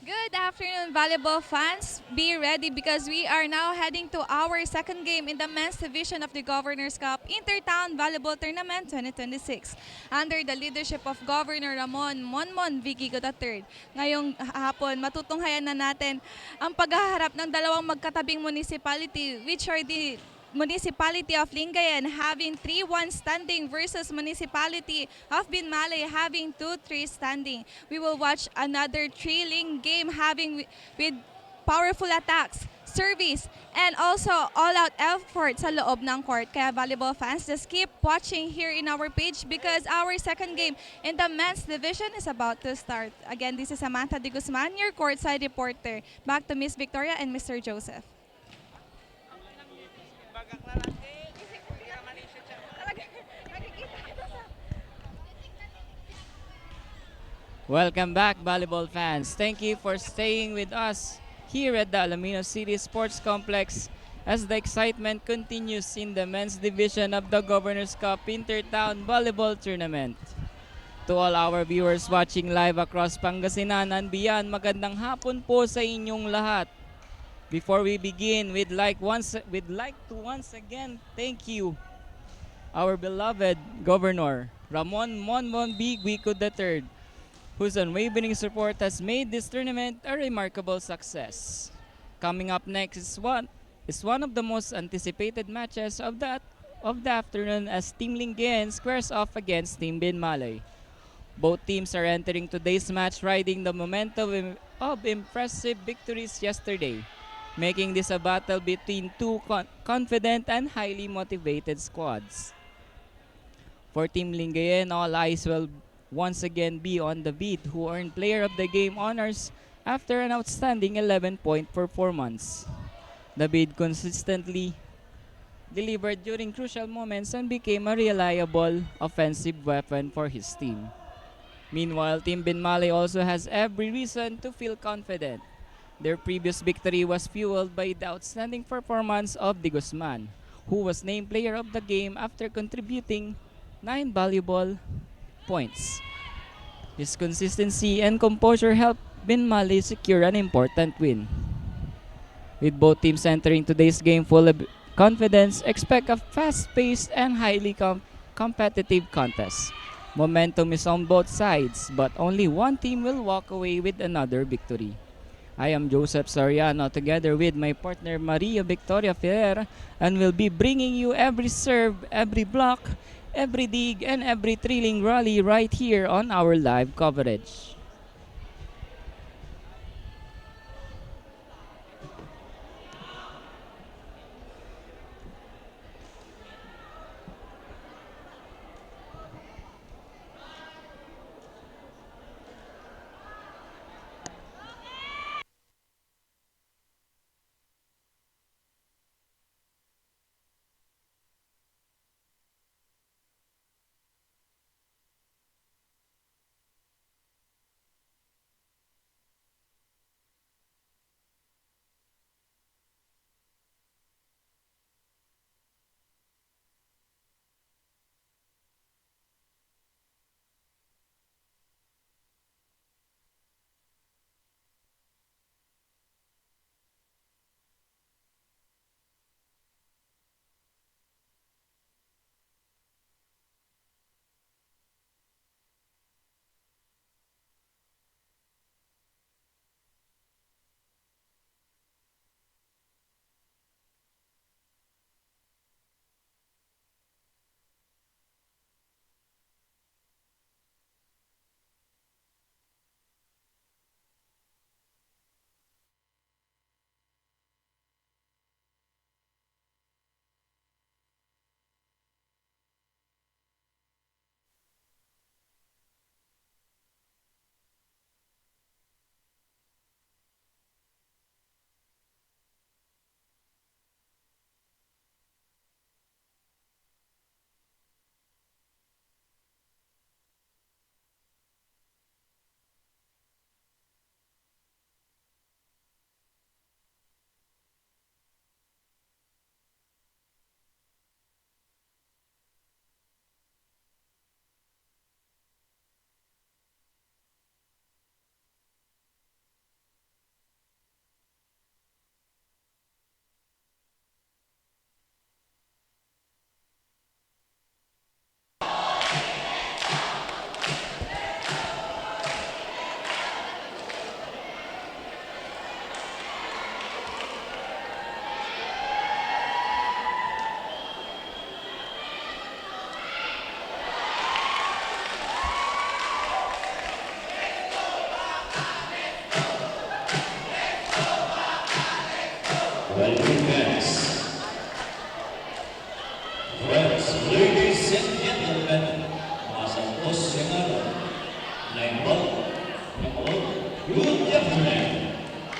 Good afternoon, volleyball fans. Be ready because we are now heading to our second game in the men's division of the Governor's Cup Intertown Volleyball Tournament 2026 under the leadership of Governor Ramon Monmon Vigigo III. Ngayong hapon, matutunghayan na natin ang paghaharap ng dalawang magkatabing municipality which are the Municipality of Lingayen having 3-1 standing versus Municipality of Binmalay having 2-3 standing. We will watch another thrilling game having with powerful attacks, service, and also all-out effort sa loob ng court. Kaya volleyball fans, just keep watching here in our page because our second game in the men's division is about to start. Again, this is Samantha De Guzman, your courtside reporter. Back to Miss Victoria and Mr. Joseph. Welcome back, volleyball fans. Thank you for staying with us here at the Alaminos City Sports Complex as the excitement continues in the men's division of the Governor's Cup Intertown Volleyball Tournament. To all our viewers watching live across Pangasinan and beyond, magandang hapon po sa inyong lahat. Before we begin, we'd like to once again thank you, our beloved Governor Ramon Monmon B. Guico III, whose unwavering support has made this tournament a remarkable success. Coming up next is one of the most anticipated matches of the afternoon as Team Lingayen squares off against Team Binmalay. Both teams are entering today's match riding the momentum of impressive victories yesterday, making this a battle between two confident and highly motivated squads. For Team Lingayen, all eyes will once again be on the Beat, who earned Player of the Game honors after an outstanding 11-point performance. The Beat consistently delivered during crucial moments and became a reliable offensive weapon for his team. Meanwhile, Team Binmalay also has every reason to feel confident. Their previous victory was fueled by the outstanding performance of De Guzman, who was named Player of the Game after contributing 9 valuable points. His consistency and composure helped Binmalay secure an important win. With both teams entering today's game full of confidence, expect a fast-paced and highly competitive contest. Momentum is on both sides, but only one team will walk away with another victory. I am Joseph Soriano together with my partner Maria Victoria Ferrer, and will be bringing you every serve, every block, every dig, and every thrilling rally right here on our live coverage.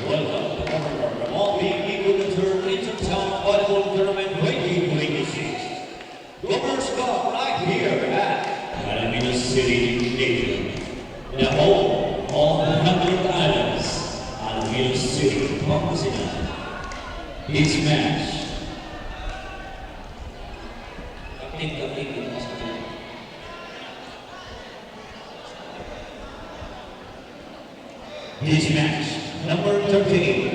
Welcome to Governor Ramon B. Eagle Intertown Volleyball Tournament 2026. Governor's Cup right here at Manila City Stadium, the home of the Hundred Islands, Manila City, Pangasinan. This match. This match, number 13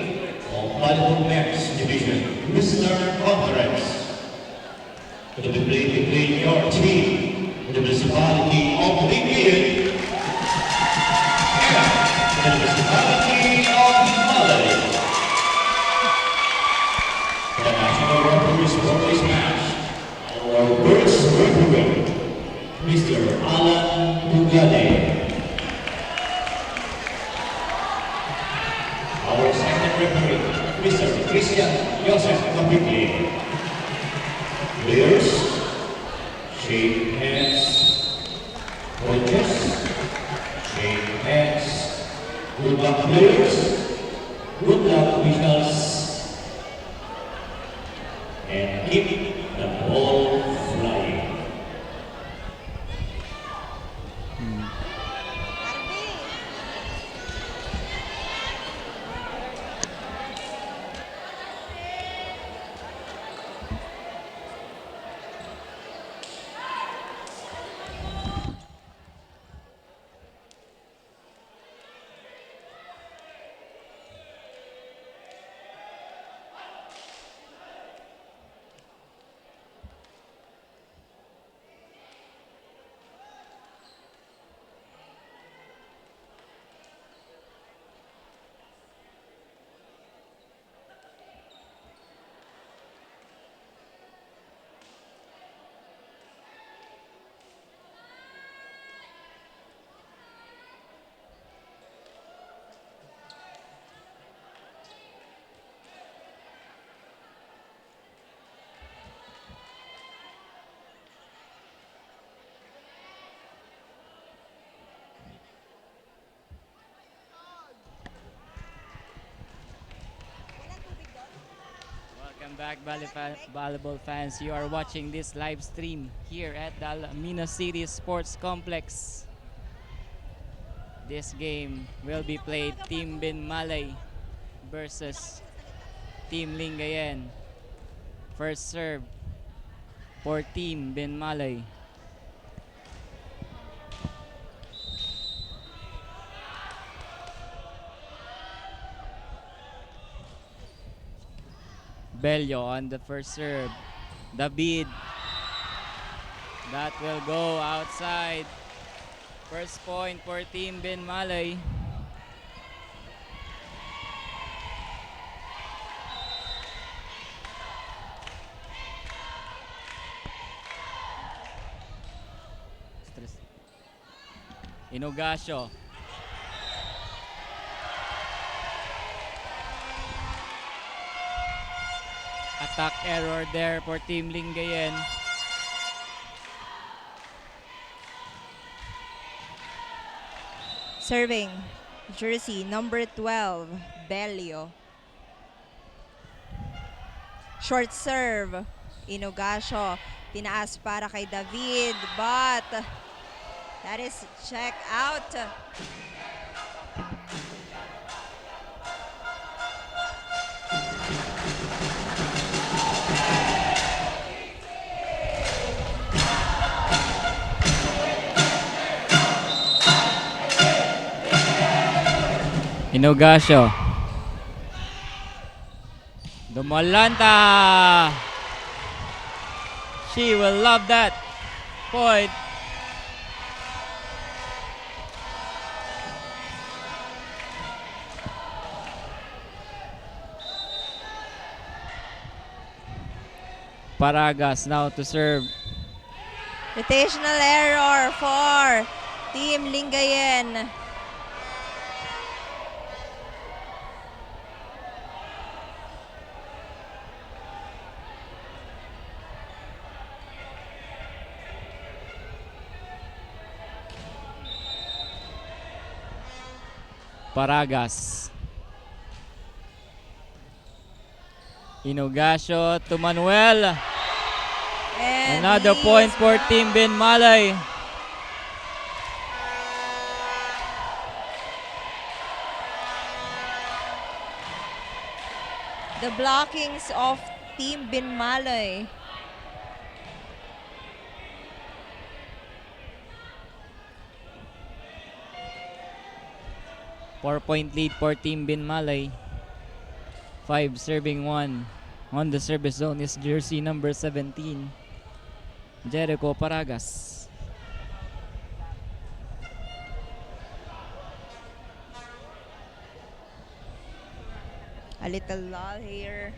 of Volleyball Men's Division, Listener Conference. To be played between your team, the municipality of Lingayen, and the municipality of Malay. The national referees for this match, our first referee, Mr. Alan Tugade. Our second referee, Mr. Christian Joseph Kapitli. Players, shake hands. Coaches, shake hands. Good luck, players. Good luck, officials. And keep the ball flying. Welcome back, volleyball fans. You are watching this live stream here at the Alaminos City Sports Complex. This game will be played Team Bin Malay versus Team Lingayen. First serve for Team Bin Malay. Bello on the first serve. The bid. That will go outside. First point for Team Bin Malay. Inogasio. Attack error there for Team Lingayen. Serving, jersey number 12, Belio. Short serve, Inogasio. Tinaas para kay David, but that is check out. Inogasio. Dumalanta. She will love that point. Paragas now to serve. Rotational error for Team Lingayen. Paragas. Inogasio to Manuel. And Another he point is for blocked. Team Binmalay. The blockings of Team Binmalay. Four-point lead for Team Binmalay. 5 serving 1. On the service zone is jersey number 17, Jericho Paragas. A little lull here.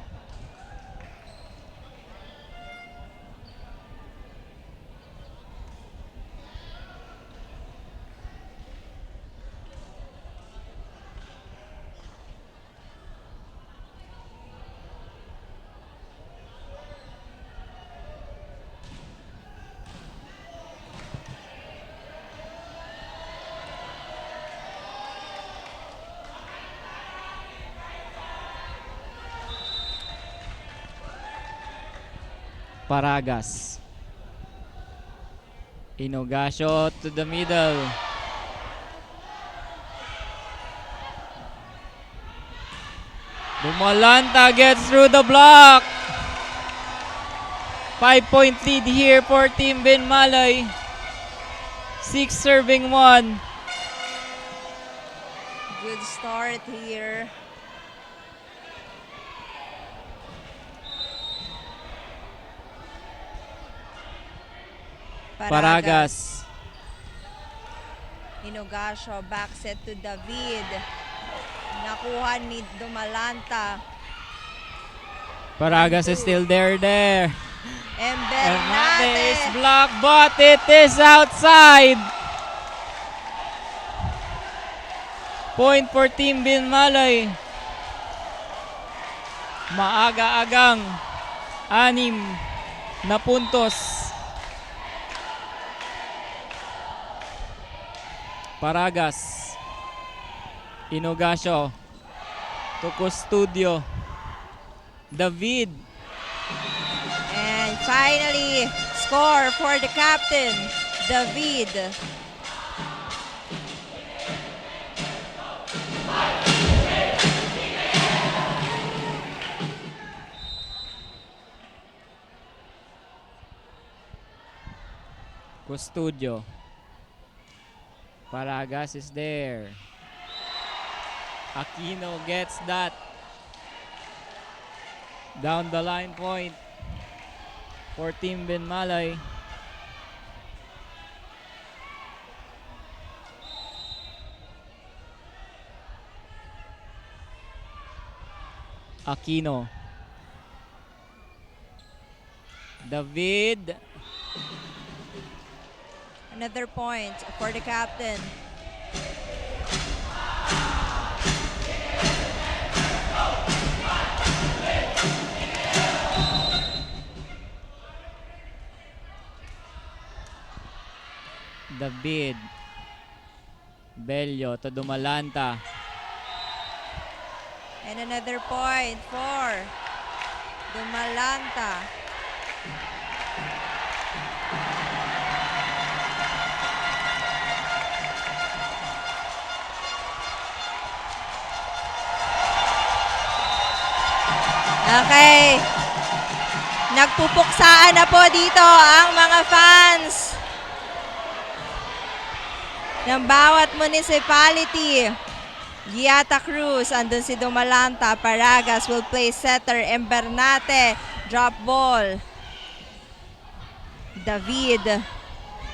Paragas. Inogasio to the middle. Dumalanta gets through the block. 5-point lead here for Team Binmalay. 6 serving 1. Good start here. Paragas. Inogasio, back set to David. Nakuha ni Dumalanta. Paragas is still there. And Bernate is Bernate. blocked, but it is outside. Point for Team Binmalay. Maaga-agang 6 na puntos. Paragas. Inogasio to Custodio. David. And finally, score for the captain, David. Custodio. Paragas is there. Aquino gets that. Down the line point for Team Binmalay. Aquino. David. Another point for the captain. David. Bello to Dumalanta. And another point for Dumalanta. Okay. Nagpupuksaan na po dito ang mga fans ng bawat municipality. Giata Cruz, andun si Dumalanta. Paragas will play setter. Bernate, drop ball. David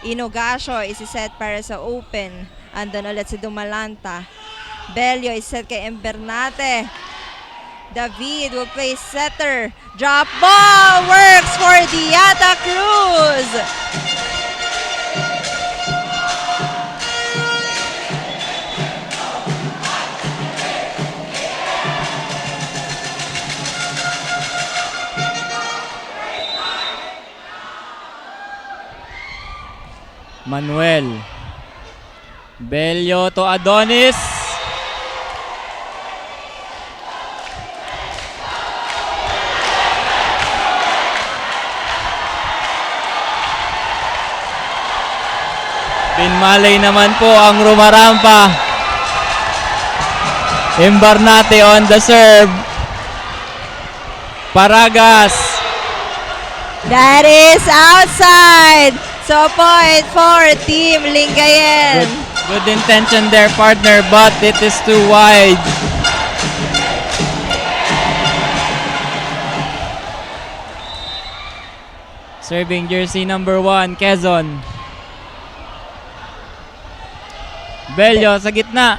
Inogasio isi-set para sa open. Andun ulit si Dumalanta. Bello is set kay Bernate. David will play setter. Drop ball! Works for Giata Cruz! Manuel. Bello to Adonis. Binmalay naman po ang rumarampa. Imbarnate on the serve. Paragas. That is outside. So point for Team Lingayen. Good intention there, partner, but it is too wide. Serving jersey number 1, Quezon. Bello sa gitna.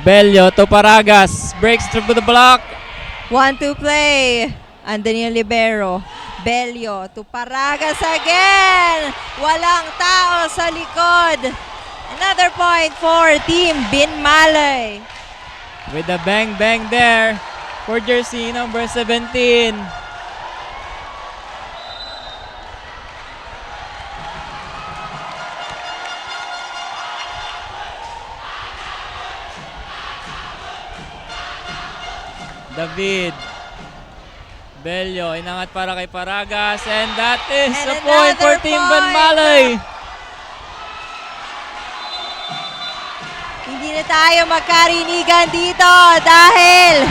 Bello to Paragas. Breaks through the block. 1-2 play. Anthony Libero. Bello to Paragas again. Walang tao sa likod. Another point for Team Binmalay. With a bang-bang there for jersey number 17. David. Bello, inangat para kay Paragas, and that is And a point for another Team point. Binmalay. Hindi na tayo magkarinigan dito dahil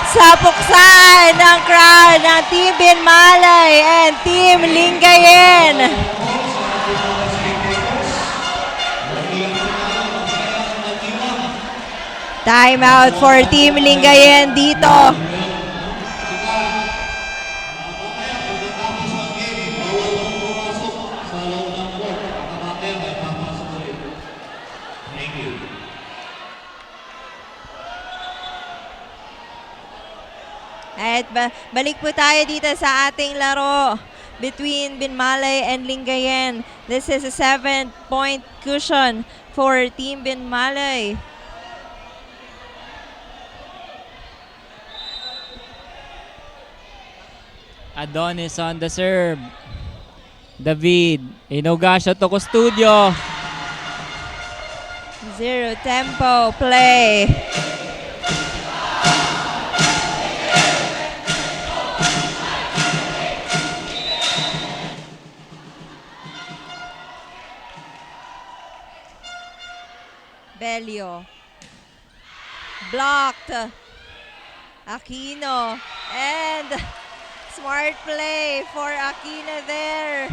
sa puksan ng crowd ng Team Binmalay and Team Lingayen. Time out for Team Lingayen dito. Thank you. At balik po tayo dito sa ating laro between Binmalay and Lingayen. This is a 7-point cushion for Team Binmalay. Adonis on the serve. David. Inogasio to Custodio. Zero tempo play. Bello. Blocked. Aquino. And smart play for Aquino there.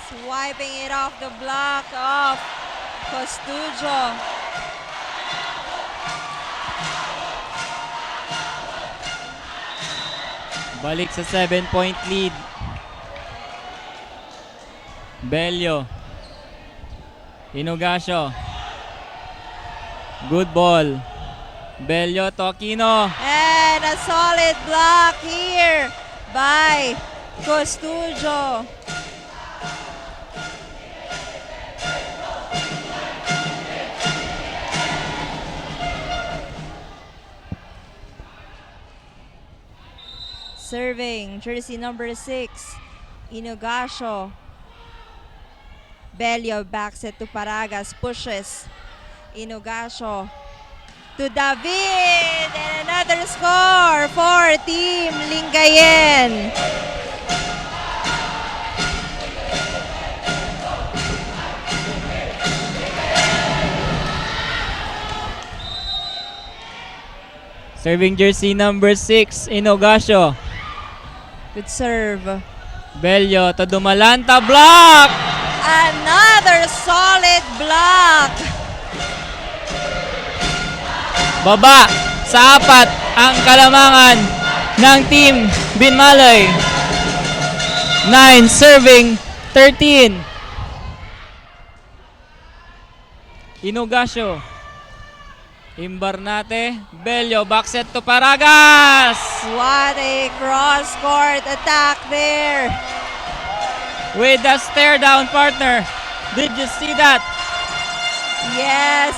Swiping it off the block of Costujo. Balik sa 7-point lead. Bello. Inogasio. Good ball. Bello to Aquino. And a solid block here by Costujo. Serving jersey number 6, Inogasio. Bello backs it to Paragas, pushes. Inogasio to David, and another score for Team Lingayen. Serving jersey number 6, Inogasio. Good serve. Bello to Dumalanta. Block! Another solid block. Baba sa 4 ang kalamangan ng Team Binmalay. 9 serving 13. Inogasio. Imbarnate. Bello backset to Paragas. What a cross-court attack there. With a stare down, partner. Did you see that? Yes.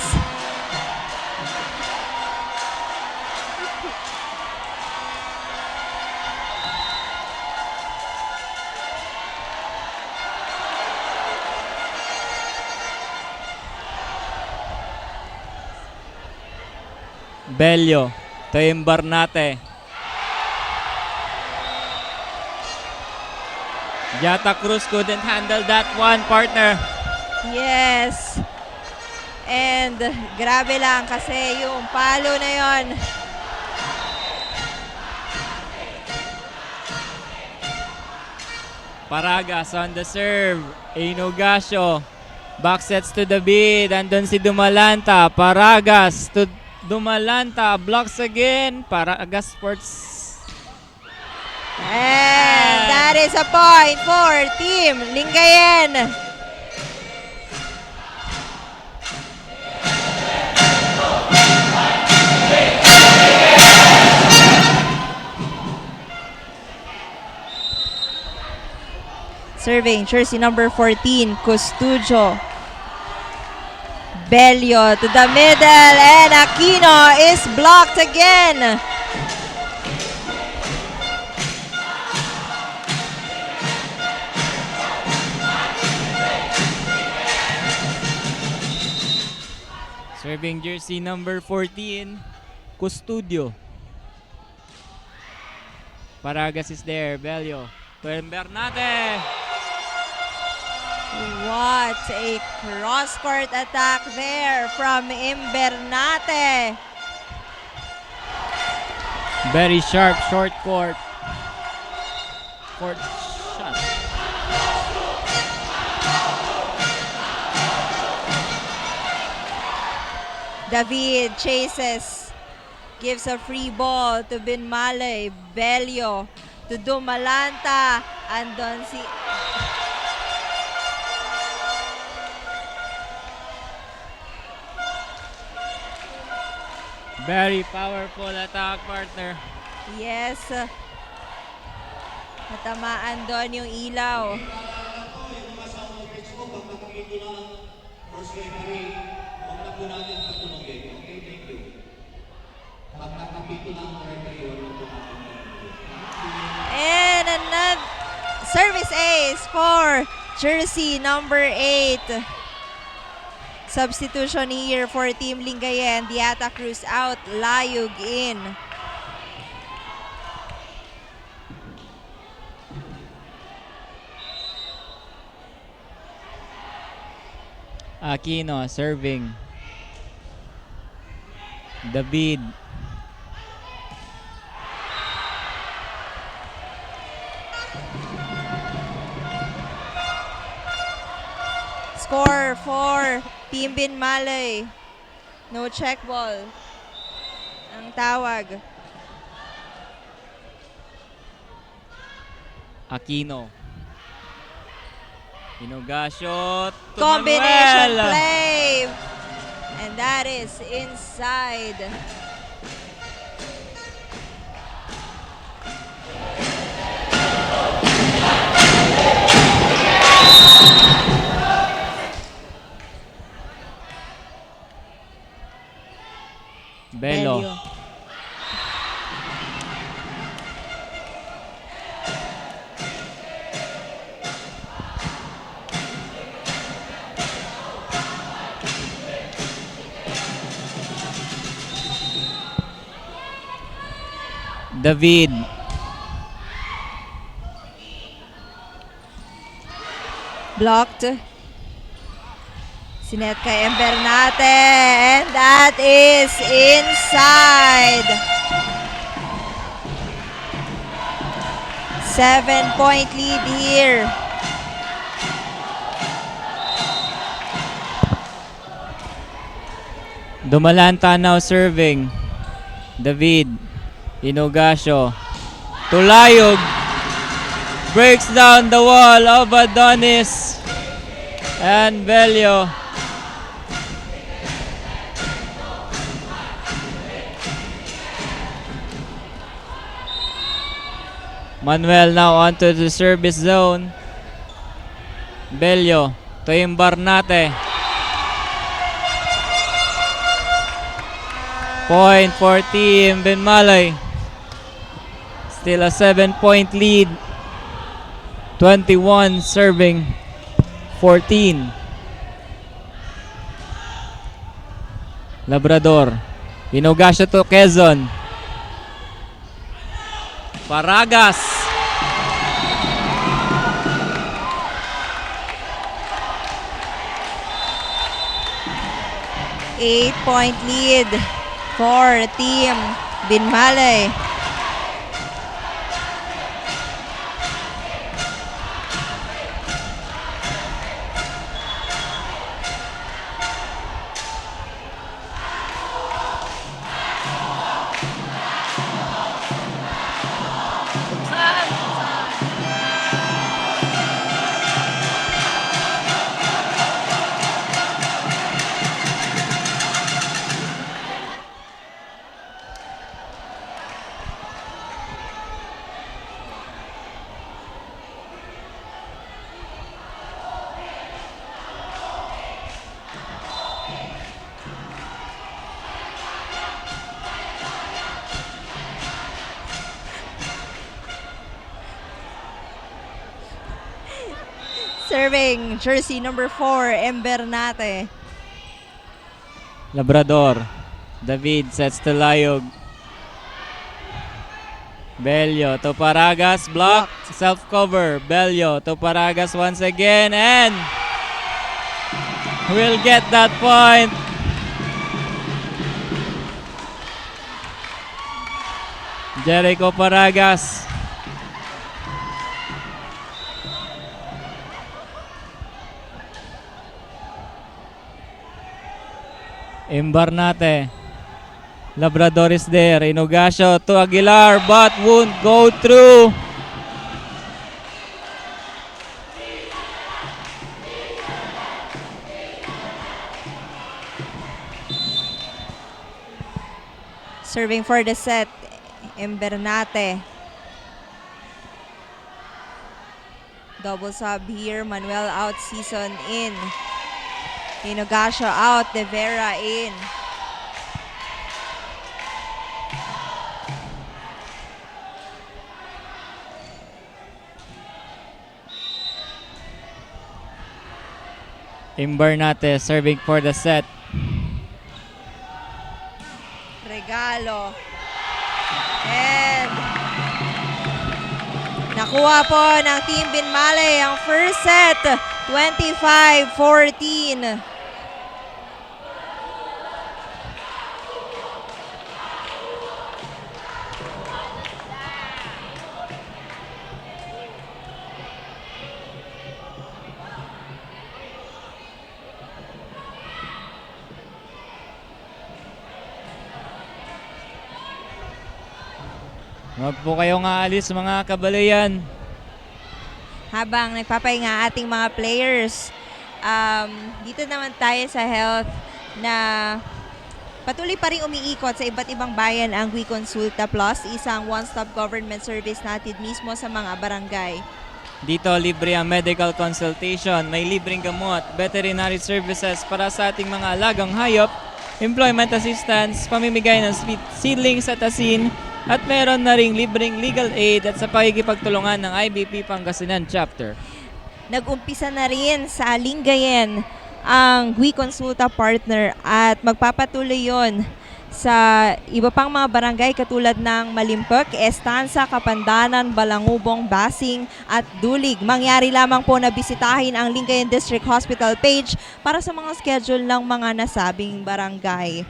Bello to Imbarnate. Jata Cruz couldn't handle that one, partner. Yes. And grabe lang kasi yung palo na yon. Paragas on the serve. Inogasio. Back sets to the bid. Andun si Dumalanta. Paragas to Dumalanta. Blocks again. Paragas Sports. And that is a point for Team Lingayen. Serving jersey number 14, Custudio. Bello to the middle and Aquino is blocked again. Serving jersey number 14, Custudio. Paragas is there. Bello. To Embernate. What a cross-court attack there from Imbernate. Very sharp short court. Court shot. David chases, gives a free ball to Binmalay. Bello to Dumalanta. Andon si... Very powerful attack, partner. Yes. Natamaan doon yung ilaw. And another service ace for jersey number 8. Substitution here for Team Lingayen. Diata Cruz out, Layug in. Aquino serving. David. Score for Team Binmalay. No check ball ang tawag. Aquino. Inogasio to Combination Manuel. play. And that is inside. Bello. David. Blocked. Sinet kay Embernate. And that is inside. 7-point lead here. Dumalanta now serving. David. Inogasio. Tulayog. Breaks down the wall of Adonis. And Bello. Manuel now onto the service zone. Bello to Imbarnate. Point for Team Binmalay. Still a 7-point lead. 21 serving 14. Labrador. Inogasio to Quezon. Paragas. 8-point lead for Team Binmalay. Serving jersey number 4, Embernate. Labrador. David sets to Layog. Bello to Paragas, block, self-cover. Bello to Paragas once again and will get that point. Jericho Paragas. Embernate. Labrador is there. Inogasio to Aguilar but won't go through. Serving for the set, Embernate. Double sub here, Manuel out, Season in. Inogasio out, De Vera in. Embernate serving for the set. Regalo. And nakuha po ng Team Binmalay ang first set, 25-14. Huwag po kayong aalis mga kabalayan. Habang nagpapahinga ating mga players, dito naman tayo sa health na patuloy pa rin umiikot sa iba't ibang bayan ang We Consulta Plus, isang one-stop government service natin mismo sa mga barangay. Dito libre ang medical consultation, may libreng gamot, veterinary services para sa ating mga alagang hayop, employment assistance, pamimigay ng seedlings at asin, at meron na ring libreng legal aid at sa pakikipagtulungan ng IBP Pangasinan Chapter. Nag-umpisa na rin sa Lingayen ang We Consulta partner at magpapatuloy yon sa iba pang mga barangay katulad ng Malimpok, Estanza, Kapandanan, Balangubong, Basing at Dulig. Mangyari lamang po na bisitahin ang Lingayen District Hospital page para sa mga schedule ng mga nasabing barangay.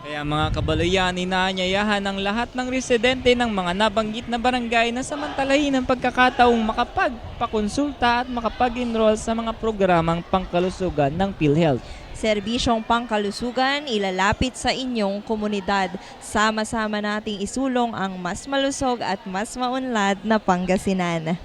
Kaya mga kabalayan, inaanyayahan ng lahat ng residente ng mga nabanggit na barangay na samantalahin ang pagkakataong makapagpakonsulta at makapag-enroll sa mga programang pangkalusugan ng PhilHealth. Serbisyong pangkalusugan ilalapit sa inyong komunidad. Sama-sama nating isulong ang mas malusog at mas maunlad na Pangasinan.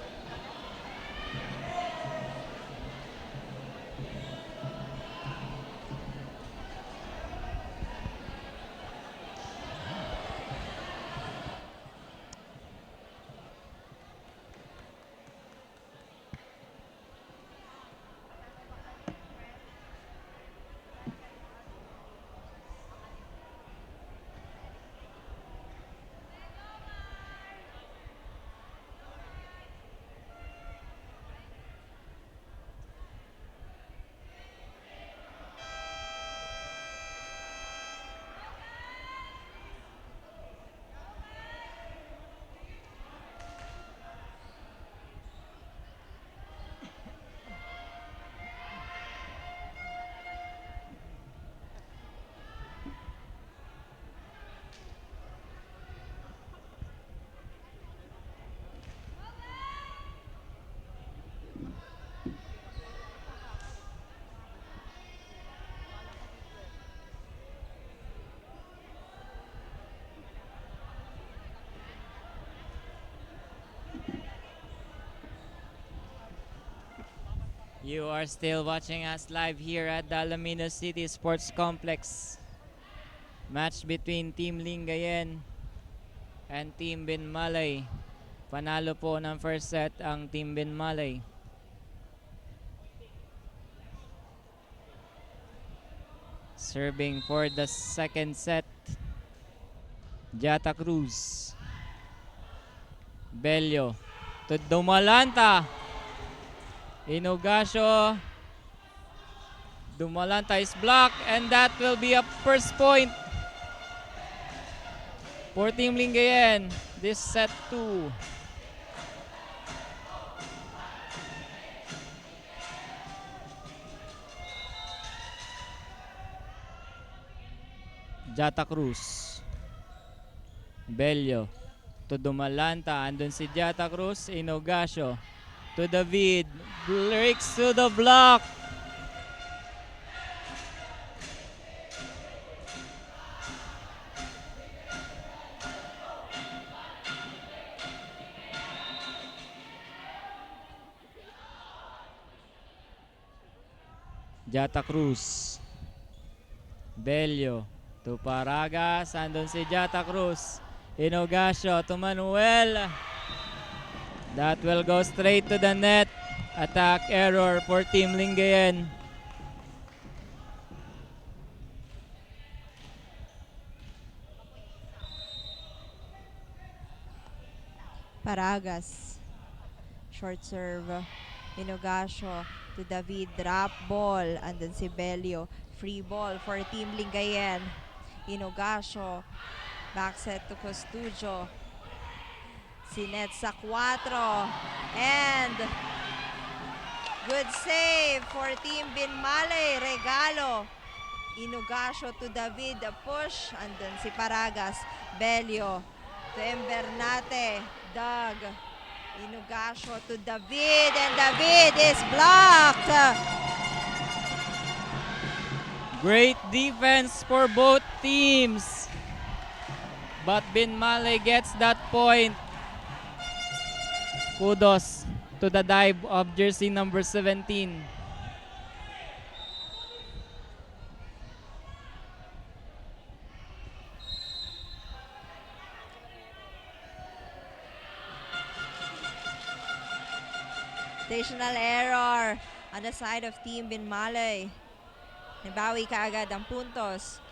You are still watching us live here at the Alaminos City Sports Complex. Match between Team Lingayen and Team Binmalay. Panalo po ng first set ang Team Binmalay. Serving for the second set, Jata Cruz. Bello to Dumalanta. Inogasio. Dumalanta is blocked and that will be a first point for Team Lingayen. This set 2. Jata Cruz. Bello to Dumalanta. Andun si Jata Cruz. Inogasio to David. Breaks to the block. Jata Cruz. Bello to Paragas. Andun si Jata Cruz. Inogasio to Manuel. That will go straight to the net. Attack error for Team Lingayen. Paragas. Short serve. Inogasio to David. Drop ball. And then si Belio. Free ball for Team Lingayen. Inogasio. Back set to Costudio. Sinet sa 4. And good save for Team Binmalay. Regalo. Inogasio to David. A push. And then si Paragas. Belio to Embernate. Doug. Inogasio to David. And David is blocked. Great defense for both teams. But Binmalay gets that point. Kudos to the dive of jersey number 17. Stational error on the side of Team Binmalay. Nabawi kaagad ang puntos.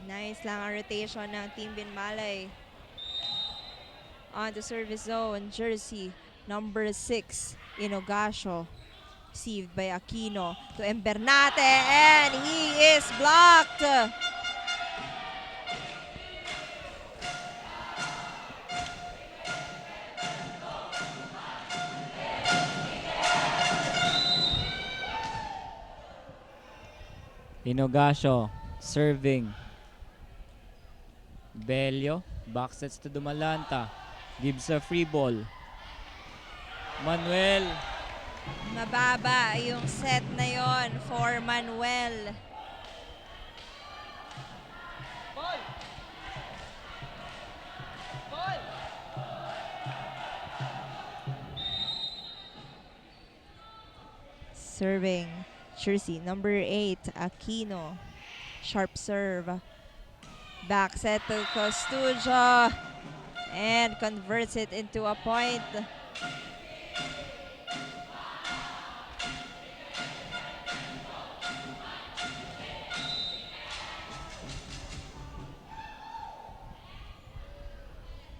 Nice lang ang rotation ng Team Binmalay. On the service zone, jersey number 6, Inogasio. Received by Aquino to Embernate, and he is blocked. Inogasio serving. Bello, back sets to Dumalanta. Gives a free ball. Manuel. Mababa yung set na yon for Manuel. Serving, jersey number 8, Aquino. Sharp serve. Back set to Costudio and converts it into a point.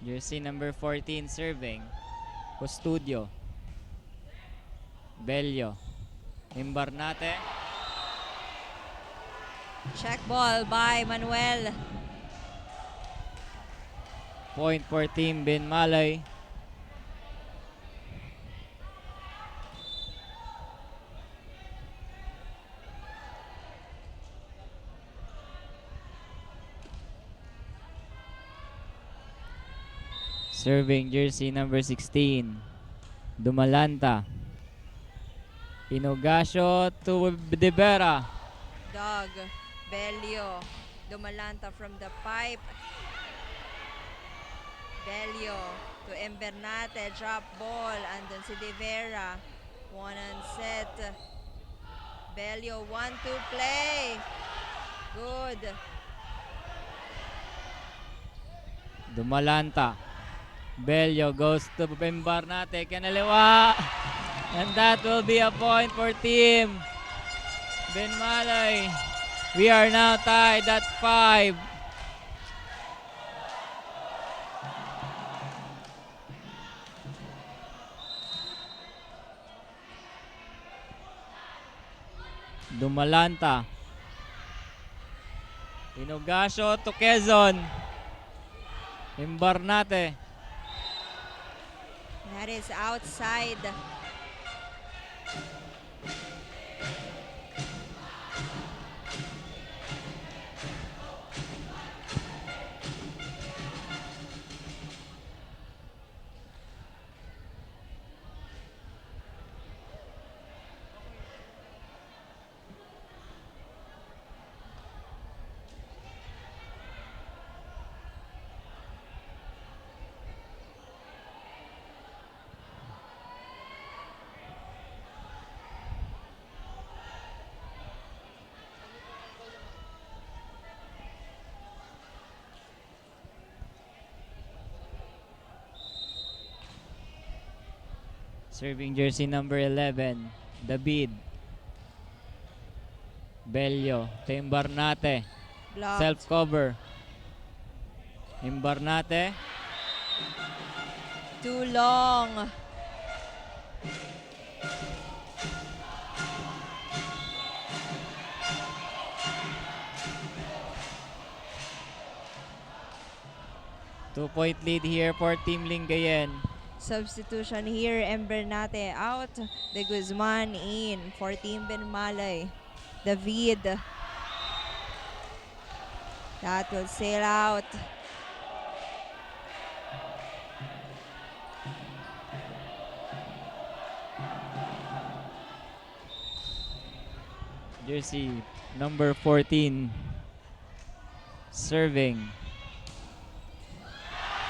Jersey number 14 serving. Costudio. Bello. Embernate. Check ball by Manuel. Point for Team Binmalay. Serving jersey number 16, Dumalanta. Inogasio to De Vera. Dog, Belio, Dumalanta from the pipe. Belio to Embernate, drop ball, andun si De Vera. One on set. Belio, 1-2 play. Good. Dumalanta. Belio goes to Embernate. Kanaliwa. And that will be a point for team Benmalay. We are now tied at 5. Dumalanta. Inogasio to Quezon. Embernate. That is outside. Serving jersey number 11, David. Belio to Embernate. Blocked. Self-cover. Embernate. Too long. Two-point lead here for Team Lingayen. Substitution here, Embernate out. De Guzman in for Team Benmalay. David. That will sail out. Jersey number 14. Serving.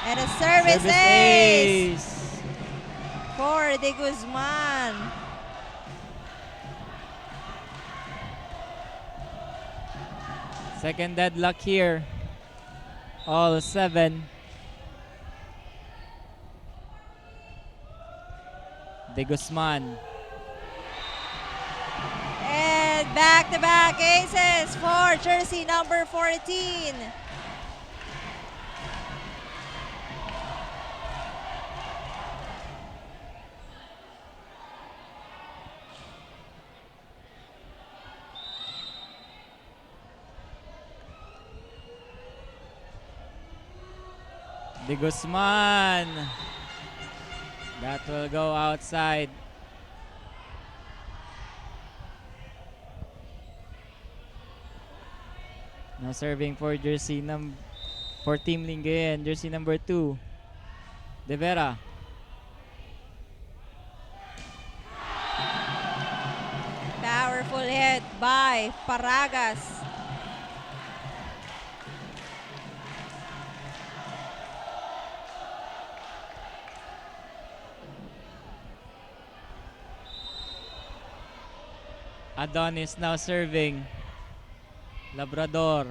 And a service ace ace. for De Guzman. Second deadlock here. All 7. De Guzman. And back-to-back aces for jersey number 14. De Guzman. That will go outside. Now serving for jersey for Team Lingayen, jersey number 2. De Vera. Powerful hit by Paragas. Adonis now serving. Labrador.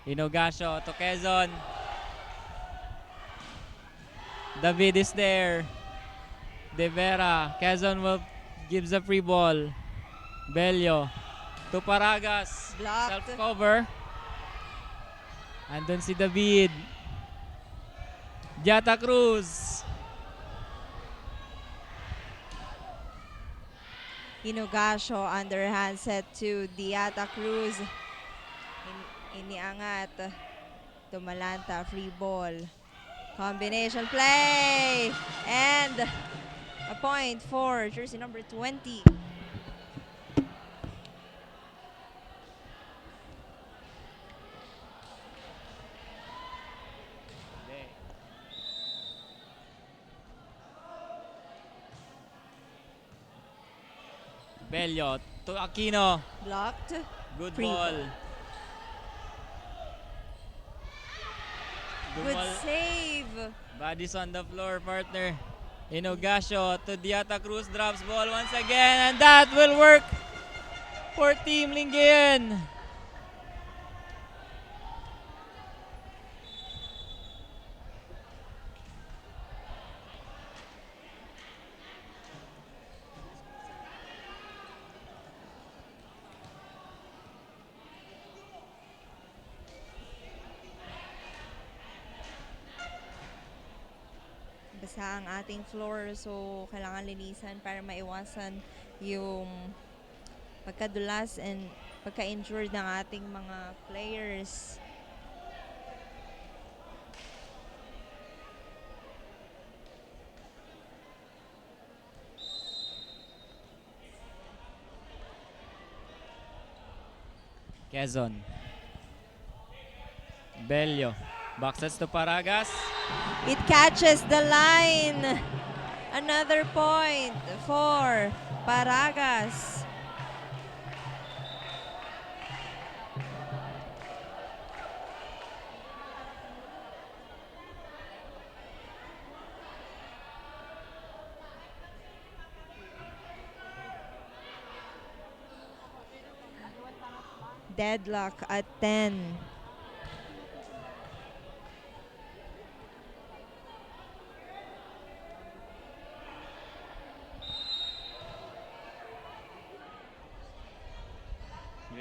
Inogasio to Quezon. David is there. De Vera. Quezon gives a free ball. Belio to Paragas. Blocked. Self-cover. Andun si David. Jata Cruz. Inogasio underhand set to Diata Cruz. Iniangat. Dumalanta, free ball. Combination play. And a point for jersey number 20. Bello to Aquino. Blocked. Good Free ball. Good save. Bodies on the floor, partner. Inogasio to Diata Cruz, drops ball once again, and that will work for Team Lingayen. Basa ang ating floor, so kailangan linisan para maiwasan yung pagkadulas and pagka-injured ng ating mga players. Quezon. Bello. Boxes to Paragas. It catches the line. Another point for Paragas. Deadlock at 10.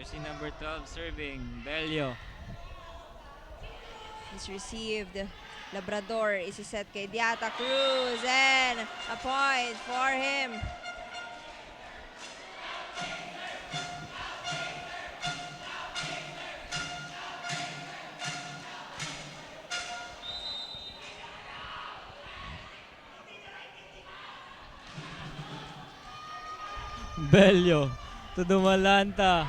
Jersey number 12 serving. Bello. Is received. Labrador is set kay Diata Cruz and a point for him. Bello to Dumalanta.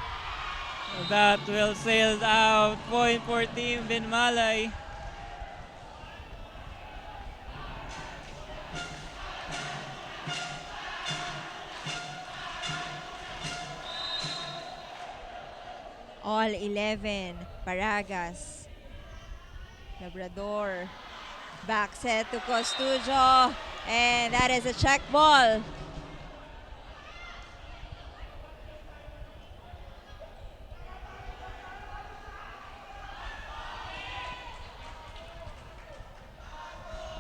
That will sail out. Point for Team Binmalay. All 11. Paragas. Labrador. Back set to Costujo. And that is a check ball.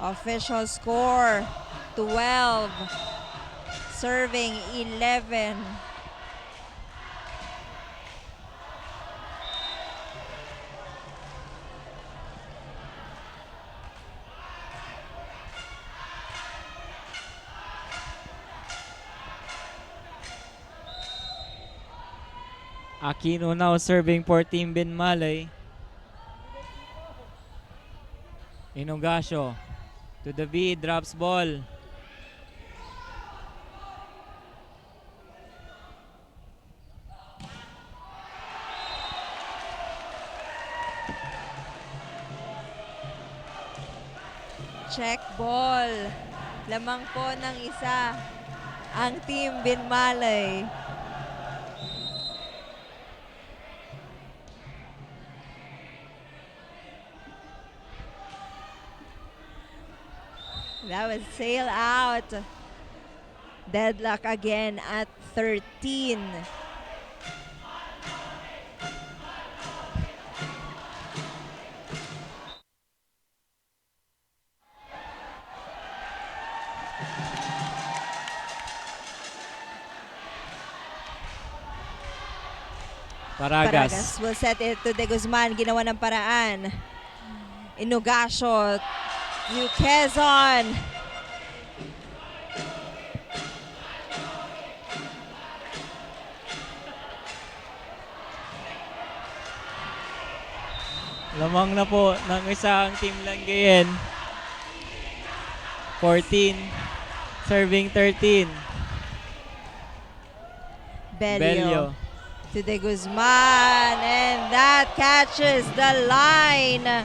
Official score 12. Serving 11. Aquino now serving for Team Binmalay. Inogasio to the B, drops ball. Check ball. Lamang po ng isa ang Team Binmalay. That was sail out. Deadlock again at 13. Paragas. Will set it to De Guzman. Ginawa ng paraan. Inogasio to Quezon. Lamang na po ng isang Team Lingayen. 14 serving 13. Bello to De Guzman, and that catches the line.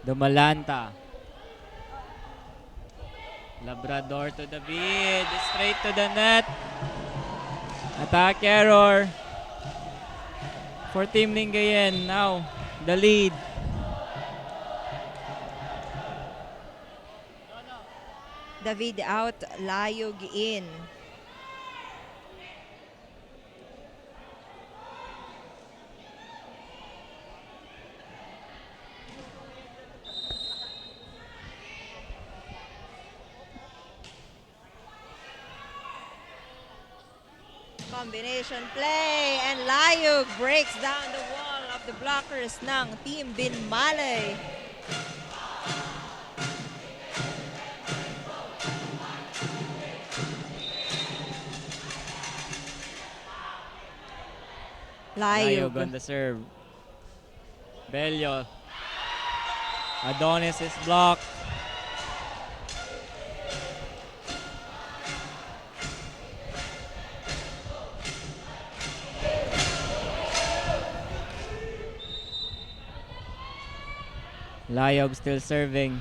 Dumalanta. Labrador to David. Straight to the net. Attack error for Team Lingayen. Now, the lead. David out, Layog in. Combination play and Layog breaks down the wall of the blockers ng Team Binmalay. Layog on the serve. Bello. Adonis is blocked. Layog still serving.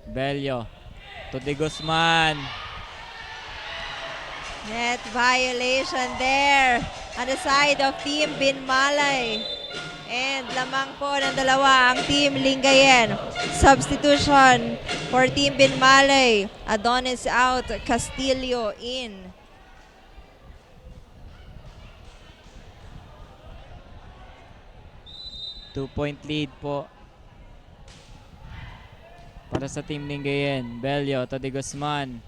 Bello to De Guzman. Net violation there on the side of Team Binmalay. And lamang po ng dalawa ang Team Lingayen. Substitution for Team Binmalay. Adonis out, Castillo in. Two-point lead po para sa Team Lingayen. Bello to De Guzman.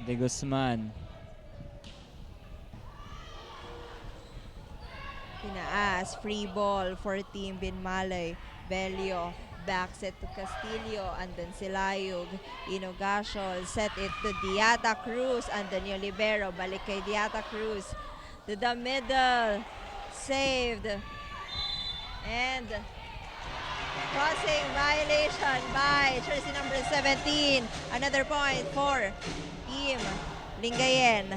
De Guzman. Pinaas, free ball for Team Binmalay. Bello, back set to Castillo, andun si Layog. Inogasio, set it to Diata Cruz, andun yung libero, balik kay Diata Cruz. To the middle, saved. And crossing violation by jersey number 17. Another point for Team Lingayen.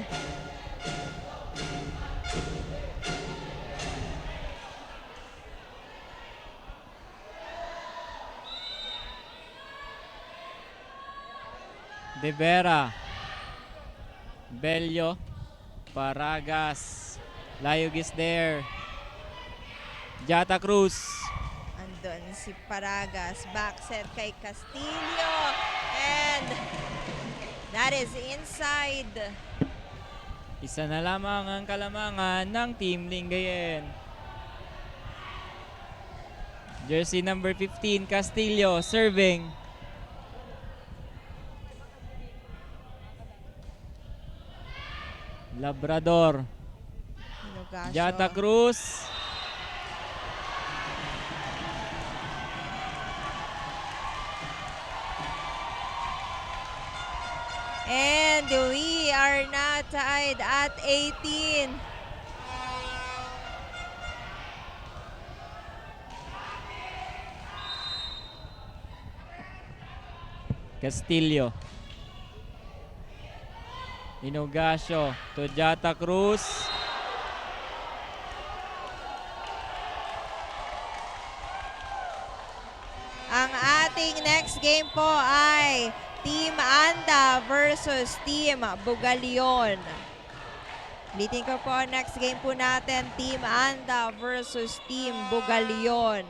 De Vera. Bello. Paragas. Layog is there. Jata Cruz. Andun si Paragas, back set kay Castillo, and that is inside. Isa na lamang ang kalamangan ng Team Lingayen. Jersey number 15, Castillo, serving. Labrador. Inogasio. Jata Cruz. And we are now tied at 18. Castillo. Inogasio to Jata Cruz. Ang ating next game po ay Team Anda versus Team Bugalion. Ulitin ko po, next game po natin, Team Anda versus Team Bugalion.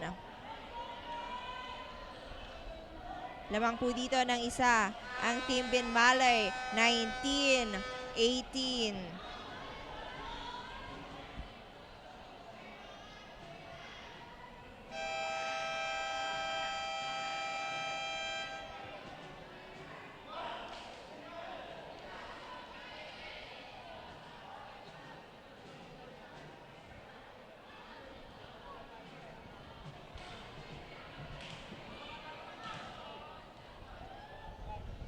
Lamang po dito ng isa, ang Team Binmalay, 19-18.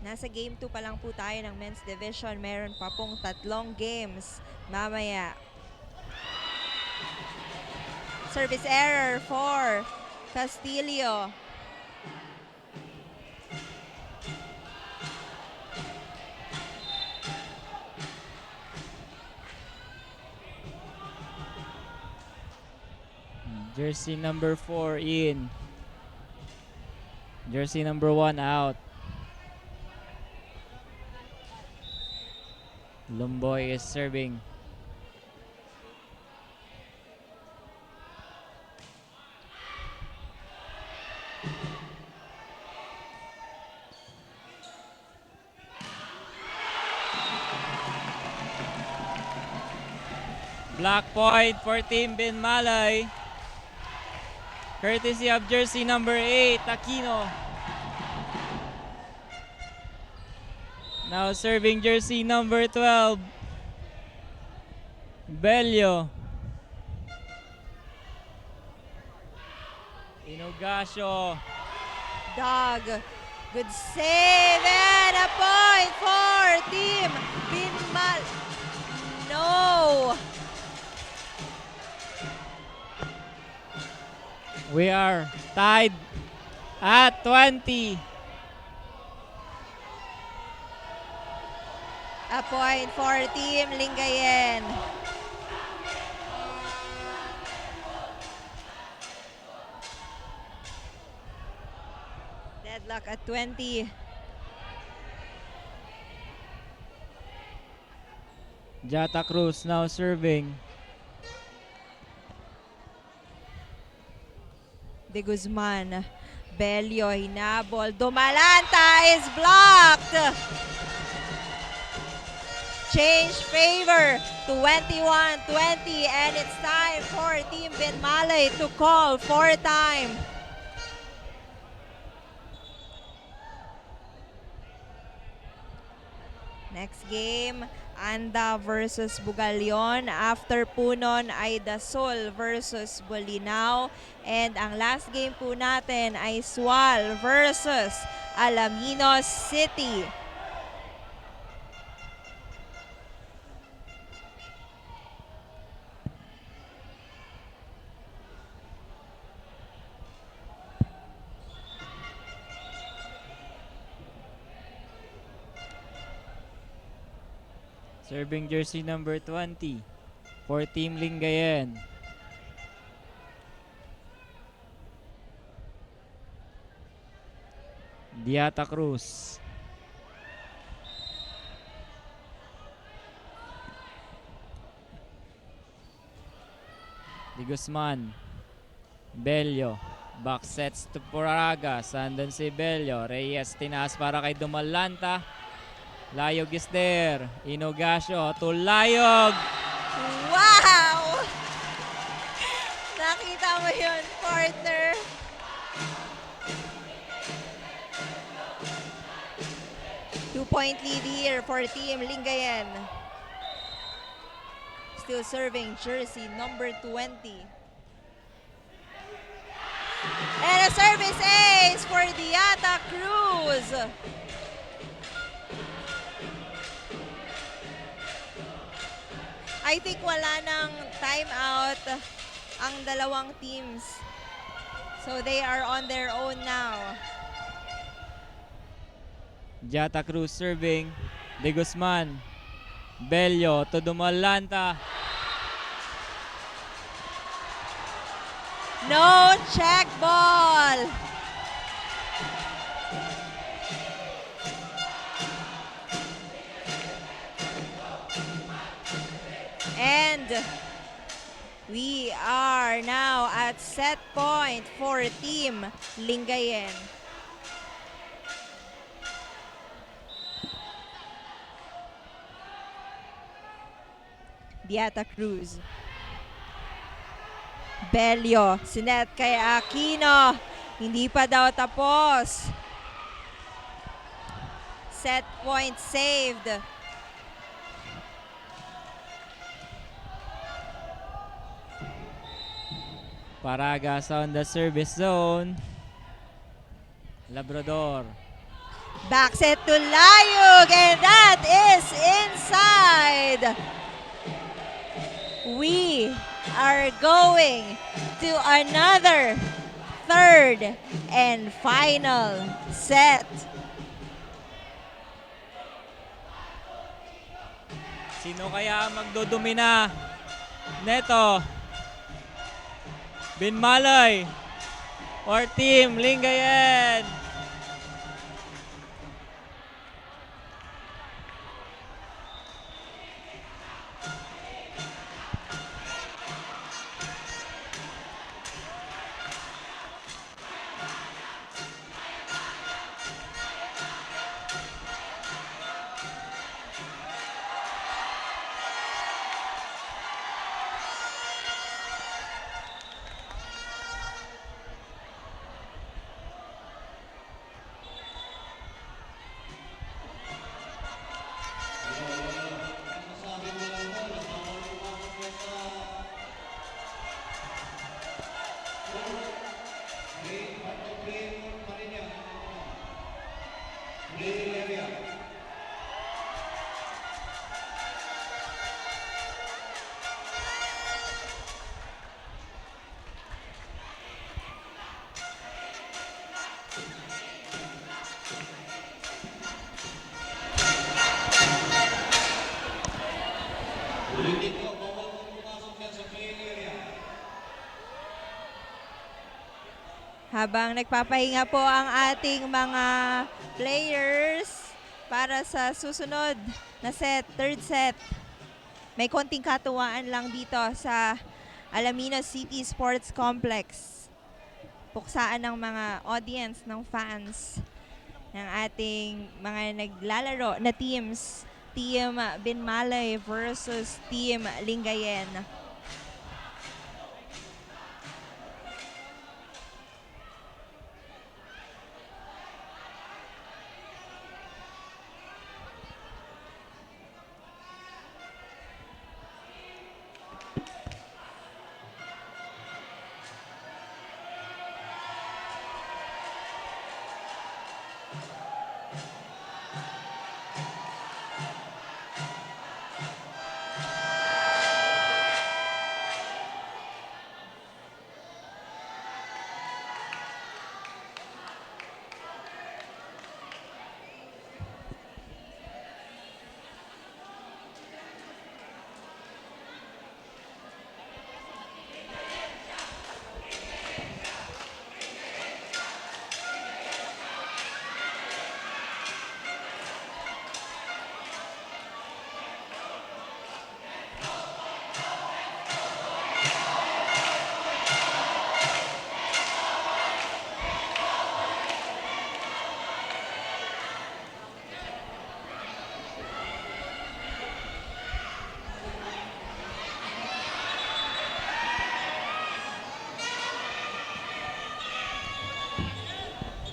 Nasa game 2 pa lang po tayo ng men's division. Meron pa pong 3 games mamaya. Service error for Castillo. Jersey number 4 in. Jersey number 1 out. Lumboy is serving. Black point for Team Binmalay. Courtesy of jersey number 8, Aquino. Now serving jersey number 12, Bello. Inogasio. Dog. Good save and a point for Team Binmal. No. We are tied at 20. A point for Team Lingayen. Deadlock at 20. Jata Cruz now serving. De Guzman. Bello hinabol. Dumalanta is blocked. Change favor. 21-20 and it's time for Team Binmalay to call for time. Next game, Anda versus Bugalion. After po nun ay Dasol versus Bolinao. And ang last game po natin ay Sual versus Alaminos City. Serving jersey number 20 for Team Lingayen. Diata Cruz. De Guzman. Bello. Back sets to Poragas. Andun si Bello. Reyes tinaas para kay Dumalanta. Layog is there. Inogasio to Layog. Wow! Nakita mo yun, partner. Two-point lead here for Team Lingayen. Still serving jersey number 20. And a service ace for Diata Cruz. I think wala nang timeout ang dalawang teams. So they are on their own now. Jata Cruz serving. De Guzman. Bello to Dumalanta. No check ball. And we are now at set point for Team Lingayen. Diata Cruz. Bello, sinet kay Aquino. Hindi pa daw tapos. Set point saved. Paragas on the service zone. Labrador. Back set to Layug and that is inside. We are going to another third and final set. Sino kaya ang magdodomina neto? Binmalay or Team Lingayen? Habang nagpapahinga po ang ating mga players para sa susunod na set, third set. May konting katuwaan lang dito sa Alaminos City Sports Complex. Puksaan ng mga audience, ng fans ng ating mga naglalaro na teams. Team Binmalay versus Team Lingayen.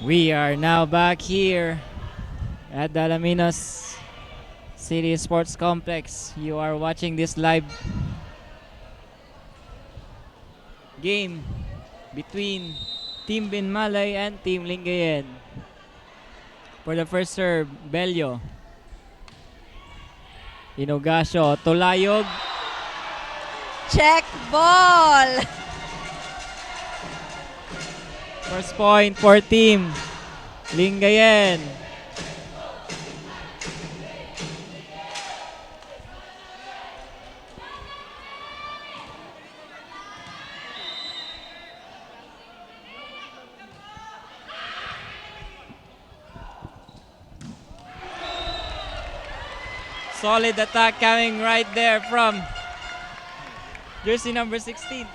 We are now back here at the Alaminos City Sports Complex. You are watching this live game between Team Binmalay and Team Lingayen. For the first serve, Bello. Inogasio, Tulayog. Check ball! First point for Team Lingayen. Solid attack coming right there from jersey number 16.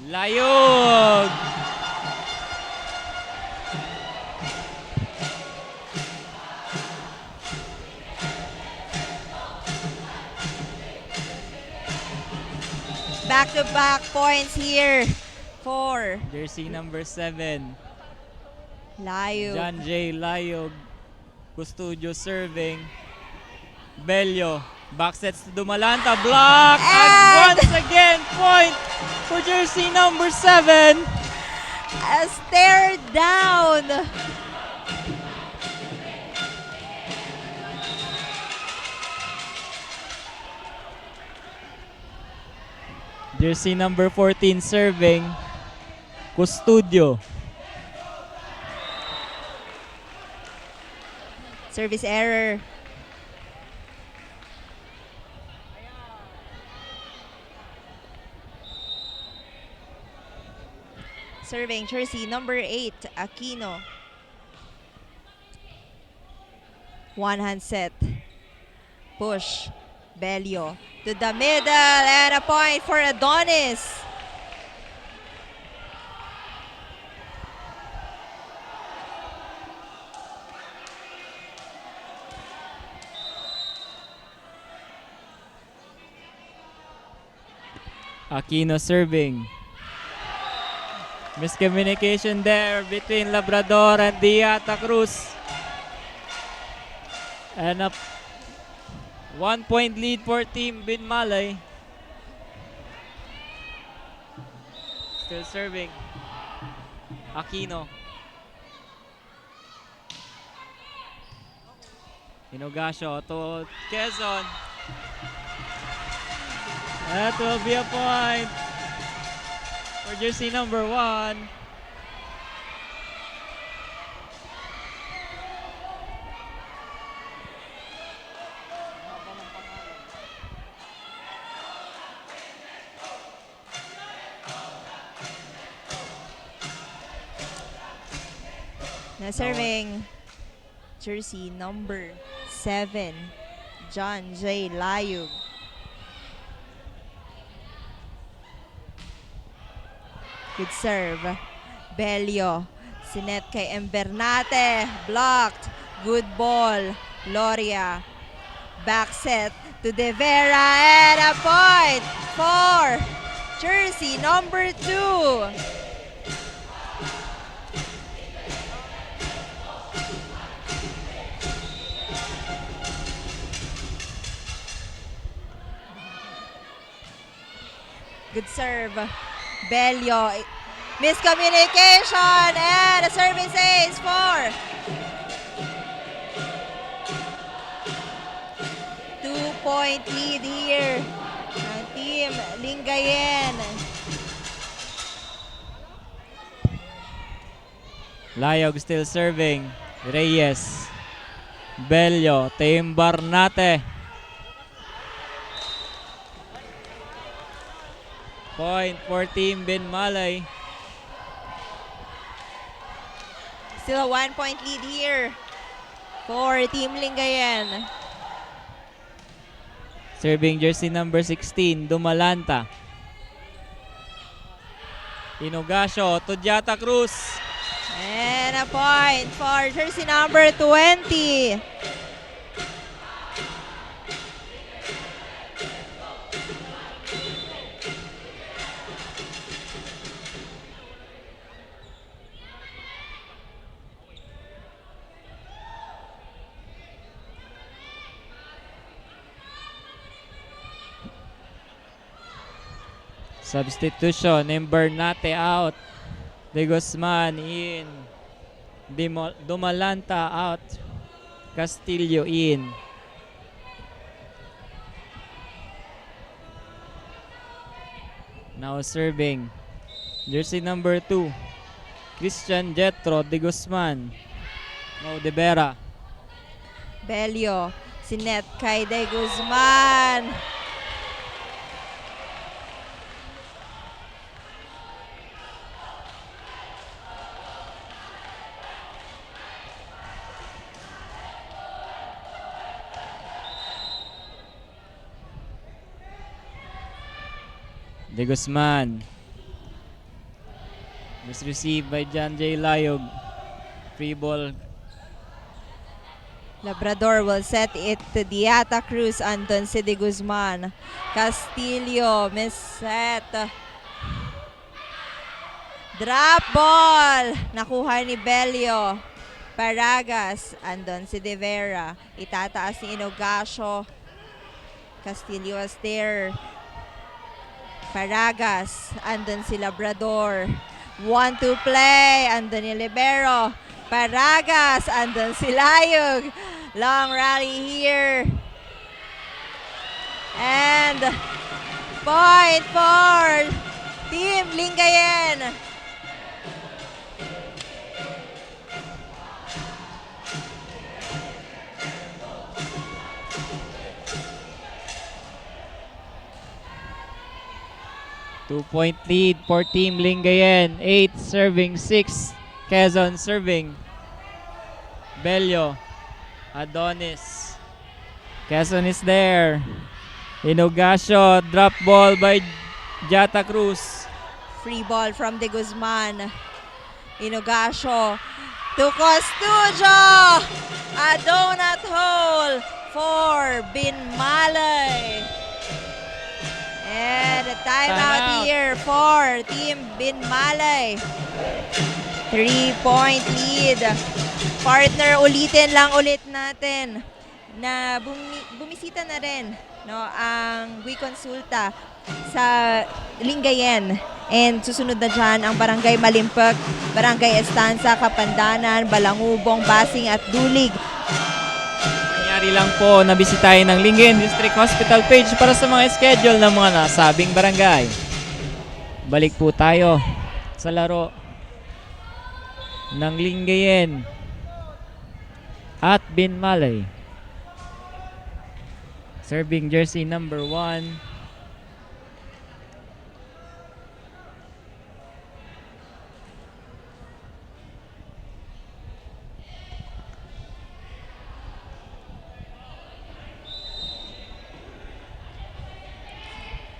Layog! Back-to-back points here for Jersey number 7. Layo. John J. Layog. Custodio serving. Bello. Back sets to Dumalanta. Block! And And once again, for jersey number 7. A stare down. Jersey number 14 serving, Custodio. Service error. Serving jersey number 8, Aquino. One hand set. Push. Belio to the middle and a point for Adonis. Aquino serving. Miscommunication there between Labrador and Diata Cruz. And a 1-point lead for Team Binmalay. Still serving. Aquino. Inogasio to Quezon. That will be a point for jersey number 1. Na serving jersey number 7, John J. Layug. Good serve. Belio. Sinet kay Embernate. Blocked. Good ball. Loria. Back set to De Vera. And a point for jersey number 2. Good serve. Belio. Miscommunication and a service ace for 2-point lead here ng Team Lingayen. Layog still serving. Reyes. Belio. Team Barnate. Point for Team Binmalay. Still a 1-point lead here for Team Lingayen. Serving jersey number 16, Dumalanta. Inogasio to Diata Cruz. And a point for jersey number 20. Substitution, Embernate out. De Guzman in. Dumalanta out. Castillo in. Now serving. Jersey number 2. Christian Jetro, De Guzman. No, De Vera. Belio. Sinet kay De Guzman. De Guzman. Was received by John J. Layog. Free ball. Labrador will set it to Diata Cruz. Andon si De Guzman. Castillo, miss set. Drop ball. Nakuha ni Belio. Paragas. Andon si De Vera. Itataas ni Inogasio. Castillo was there. Paragas, andun si Labrador. 1-2 play, andun yung libero. Paragas, andun si Layog. Long rally here. And point for Team Lingayen. Two-point lead for Team Lingayen. 8 serving, 6 Quezon serving. Bello, Adonis. Quezon is there. Inogasio, drop ball by Jata Cruz. Free ball from De Guzman. Inogasio to Costudio. A donut hole for Binmalay. And a timeout Timeout. here for Team Binmalay. 3-point lead. Partner, ulitin lang ulit natin na bumisita na rin ang We Consulta sa Lingayen. And susunod na dyan ang Barangay Malimpag, Barangay Estanza, Kapandanan, Balangubong, Basing at Dulig. Nangyari lang po na bisitahin ng Lingayen District Hospital page para sa mga schedule ng mga nasabing barangay. Balik po tayo sa laro ng Lingayen at Binmalay. Serving jersey number 1.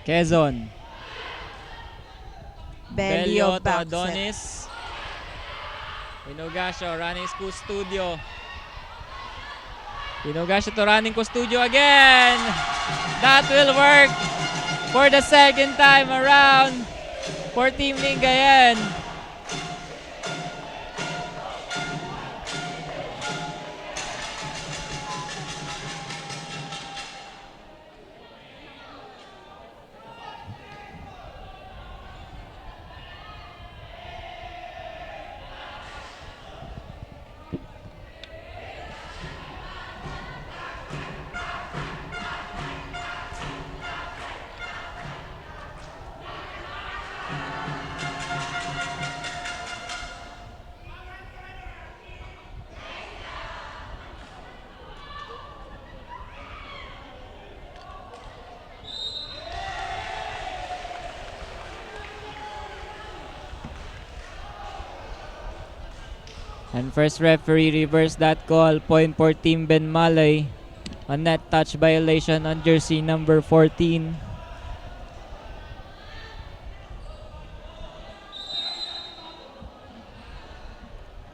Quezon. Bello to back set. Adonis. Inogasio running Custodio. Inogasio to running Custodio again. That will work for the second time around for Team Lingayen. And first referee reversed that call. Point for Team Binmalay. A net touch violation on jersey number 14.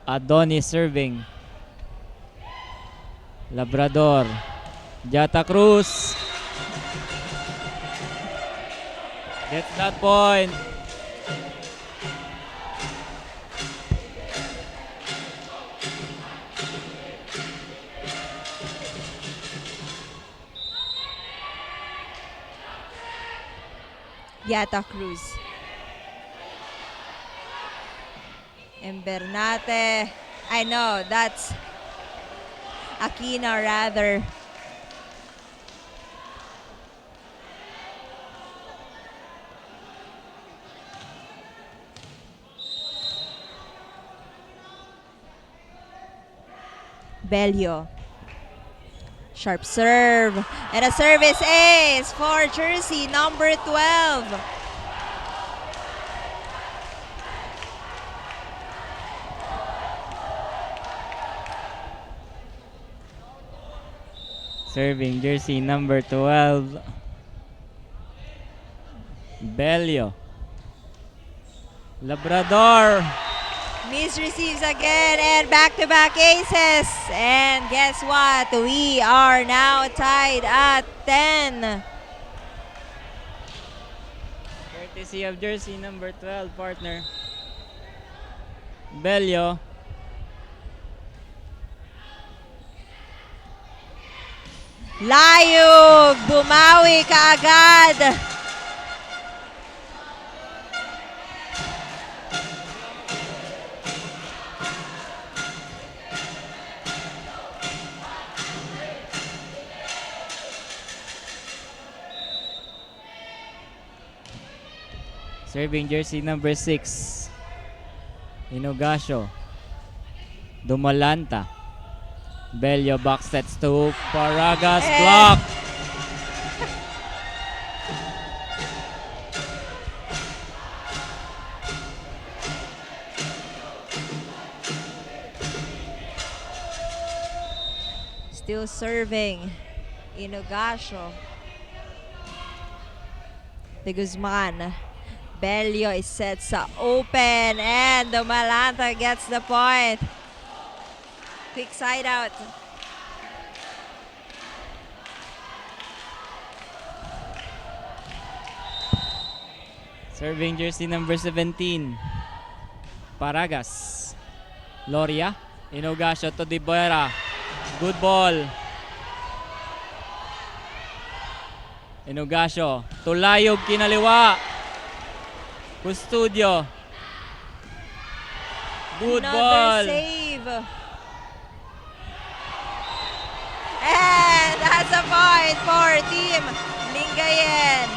Adonis serving. Labrador. Jata Cruz. Gets that point. Yata Cruz. Embernate. I know, that's Aquina rather. Bello. Sharp serve. And a service ace for jersey number 12. Serving jersey number 12. Bello. Labrador. Misreceives again and back-to-back aces. And guess what? We are now tied at 10. Courtesy of jersey number 12, partner. Bello. Layog, bumawi kaagad. Serving jersey number 6. Inogasio. Dumalanta. Bello back sets to Paragas. Eh. Block. Still serving. Inogasio. De Guzman. Bello is set sa open and Dumalanta gets the point. Quick side out. Serving jersey number 17. Paragas. Loria. Inogasio to Dibera. Good ball. Inogasio. Tulayog kinaliwa. Custodio. Good Another ball. save. And that's a point for Team Lingayen.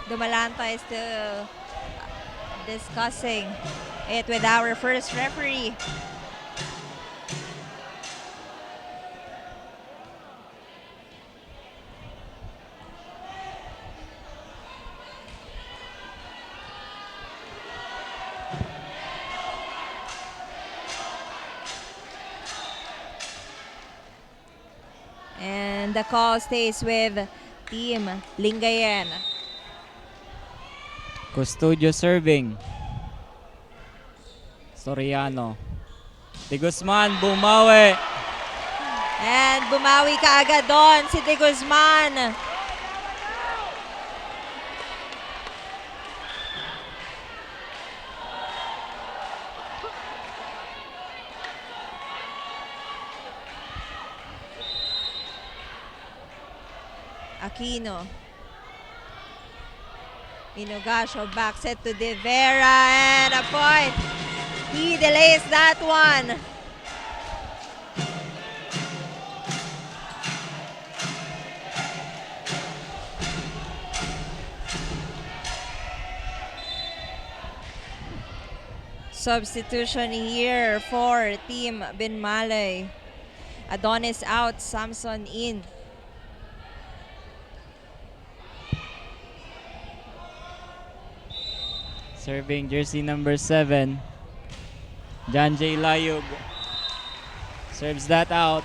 Dumalanta is still discussing it with our first referee. And the call stays with Team Lingayen. Custodio serving. Soriano. De Guzman bumawi. And bumawi ka agad doon si De Guzman. Aquino. Inogasio back set to De Vera and a point. He delays that one. Substitution here for Team Binmalay. Adonis out, Samson in. Serving jersey number 7. John J. Layug. Serves that out.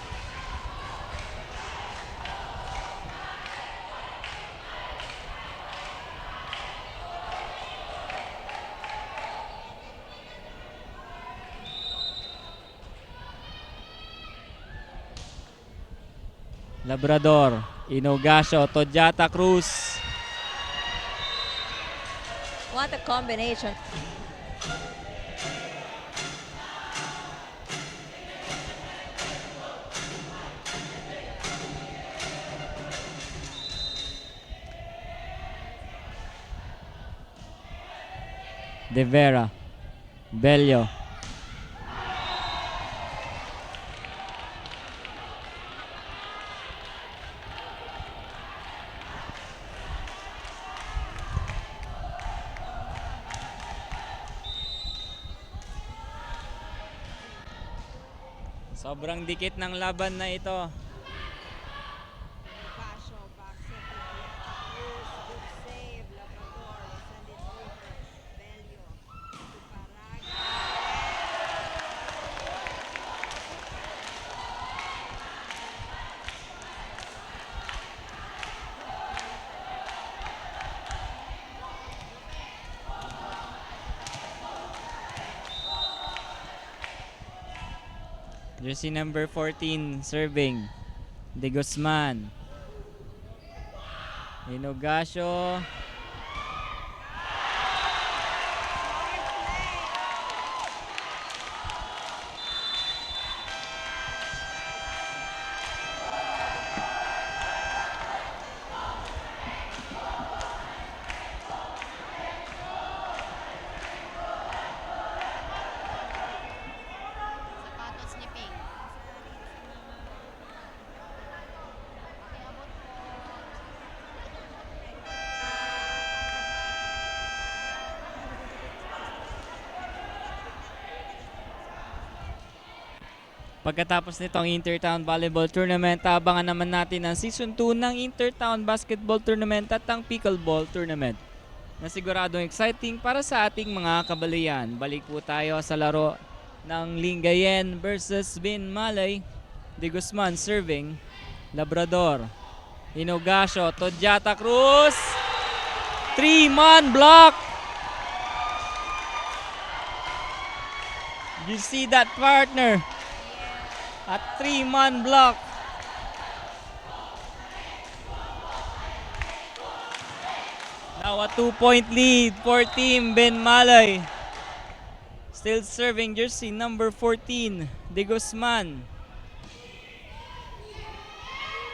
Labrador. Inogasio. Tojata Cruz. What a combination. De Vera. Bello. Sobrang dikit ng laban na ito. Jersey number 14 serving. De Guzman. Inogasio. Sapatos ni Pink. Pagkatapos nitong Intertown Volleyball Tournament, abangan naman natin ang Season 2 ng Intertown Basketball Tournament at ang Pickleball Tournament na siguradong exciting para sa ating mga kabalian. Balik po tayo sa laro ng Lingayen versus Bin Malay. De Guzman serving. Labrador. Inogasio. Todjata Cruz. 3-man block. You see that, partner? At 3-man block. Now a 2-point lead for Team Ben Malay. Still serving jersey number 14, De Guzman.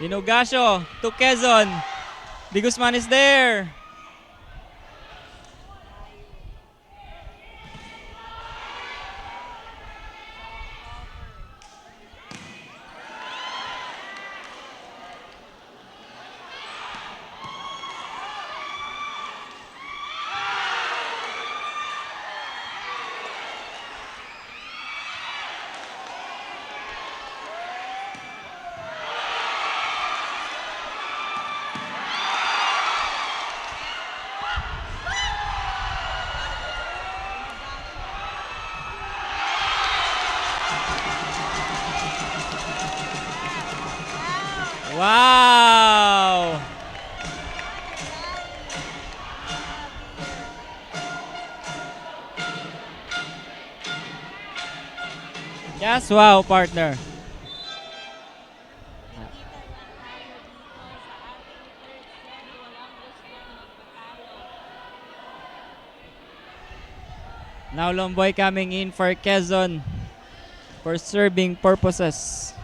Inogasio to Quezon. De Guzman is there. Wow! Just wow, partner. Now Lomboy coming in for Quezon for serving purposes.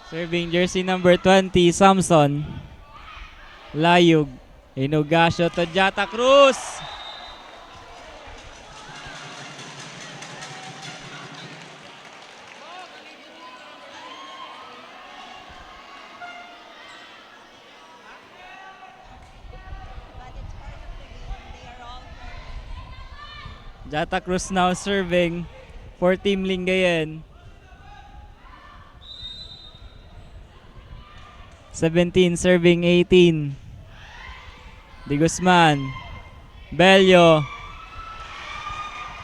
Serving jersey number 20, Samson. Layug. Inogasio to Jata Cruz. Jata Cruz now serving for Team Lingayen. 17 serving 18. De Guzman. Bello.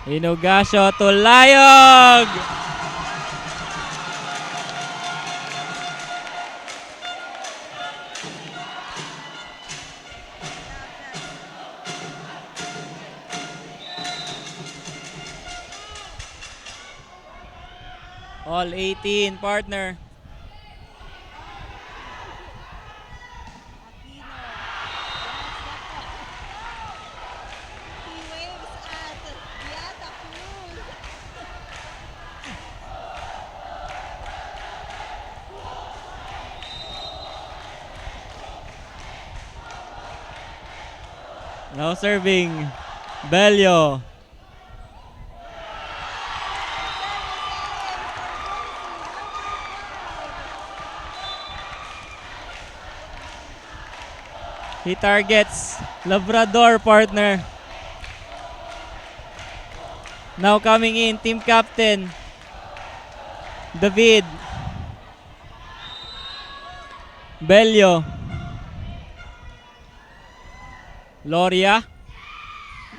Inogasio to Layog. All 18, partner. Now serving Bello. He targets Labrador, partner. Now coming in, team captain David. Bello. Loria.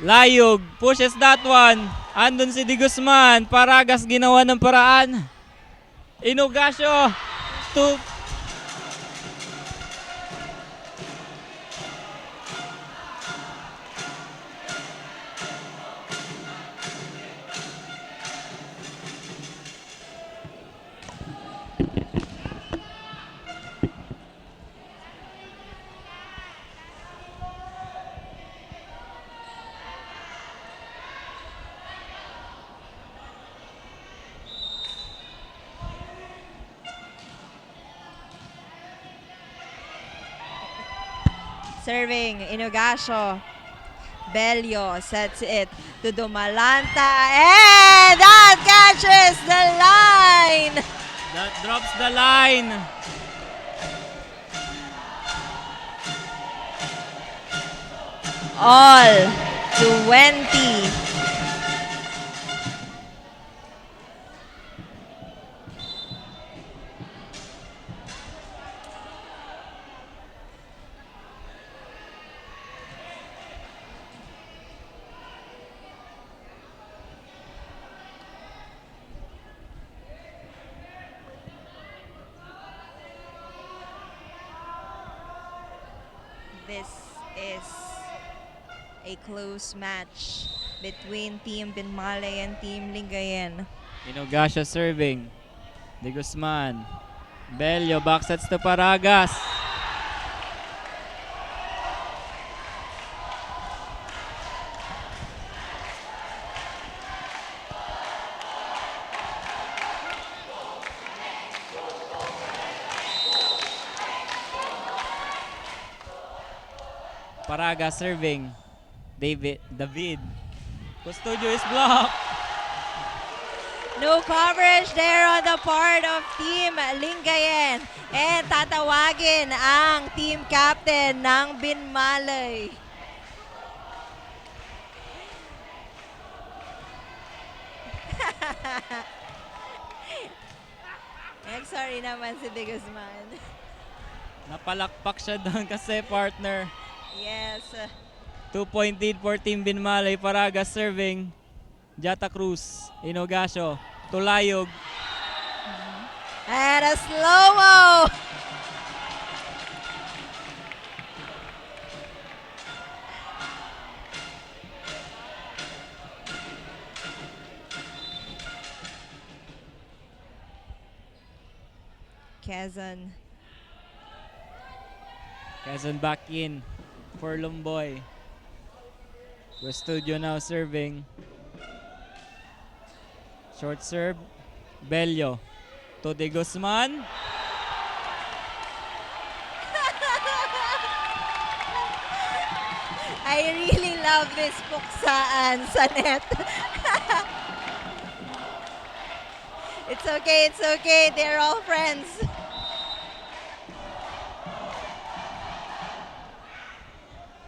Layog. Pushes that one. Andun si Di Guzman. Paragas ginawa ng paraan. Inogasio. To Serving, Inogasio. Bello sets it to Dumalanta. And that catches the line! that drops the line. All 20. This is a close match between Team Binmalay and Team Lingayen. Inogasio serving. Di Guzman. Bello backsets to Paragas. Paragas serving. David. Custodio is blocked. No coverage there on the part of Team Lingayen. And tatawagin ang team captain ng Binmalay. Sorry naman si De Guzman. Napalakpak siya doon kasi partner. Yes. 2-point lead for Team Binmalay. Paragas serving. Jata Cruz. Inogasio. Tulayog. And a slow-mo. Quezon back in for Lumboy. Custodio now serving. Short serve. Bello. To De Guzman. I really love this puksaan sa net. It's okay. They're all friends.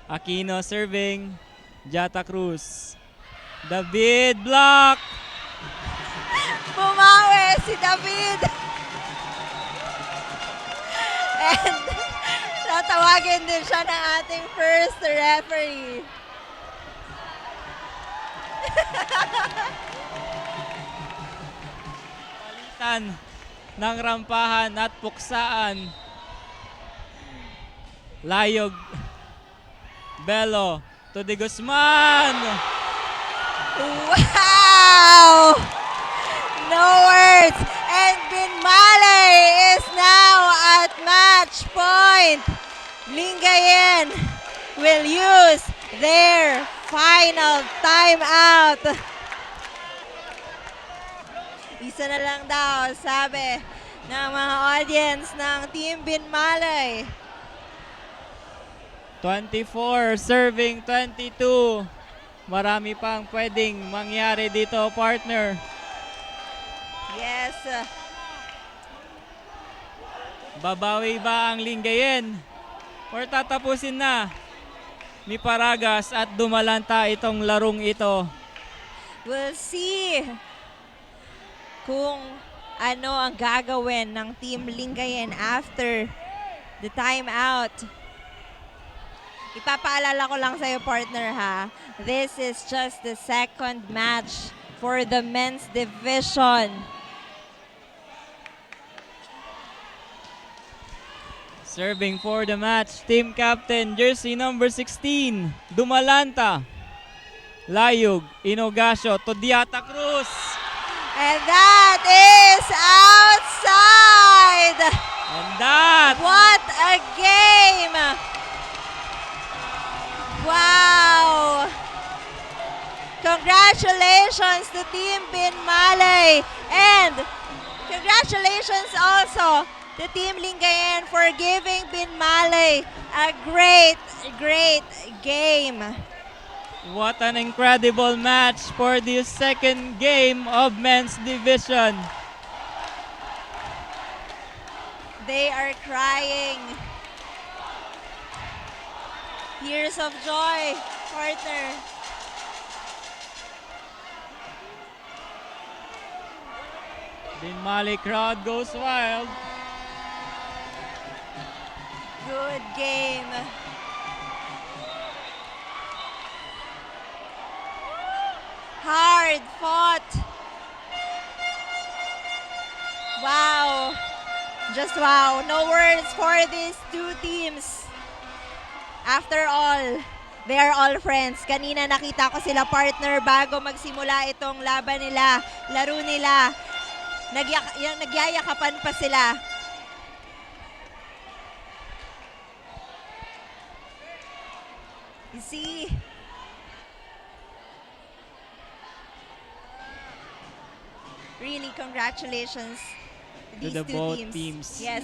Aquino serving. Jata Cruz. David block. Bumawi si David. And tatawagin din siya ng ating first referee. Palitan ng rampahan at puksaan. Layog. Bello to De Guzman. Wow! No words. And Binmalay is now at match point. Lingayen will use their final timeout. Isa na lang daw, sabi ng mga audience ng Team Binmalay. 24 serving 22. Marami pang pwedeng mangyari dito, partner. Yes. Babawi ba ang Lingayen? Or tatapusin na ni Paragas at Dumalanta itong larong ito? We'll see kung ano ang gagawin ng Team Lingayen after the timeout. Ipapaalala ko lang sa'yo, partner, ha? This is just the second match for the men's division. Serving for the match, team captain, jersey number 16, Dumalanta. Layug, Inogasio, Todiata Cruz. And that is outside! And that, What a game! Wow! Congratulations to Team Binmalay! And congratulations also to Team Lingayen for giving Binmalay a great, great game. what an incredible match for the second game of men's division. They are crying. Tears of joy, partner. The Mali crowd goes wild. Good game. Hard fought. Wow. Just wow. No words for these two teams. After all, they are all friends. Kanina nakita ko sila, partner, bago magsimula itong laban nila, laro nila. Nagyayakapan pa sila. You see? Really, congratulations to these the two both teams. teams. Yes.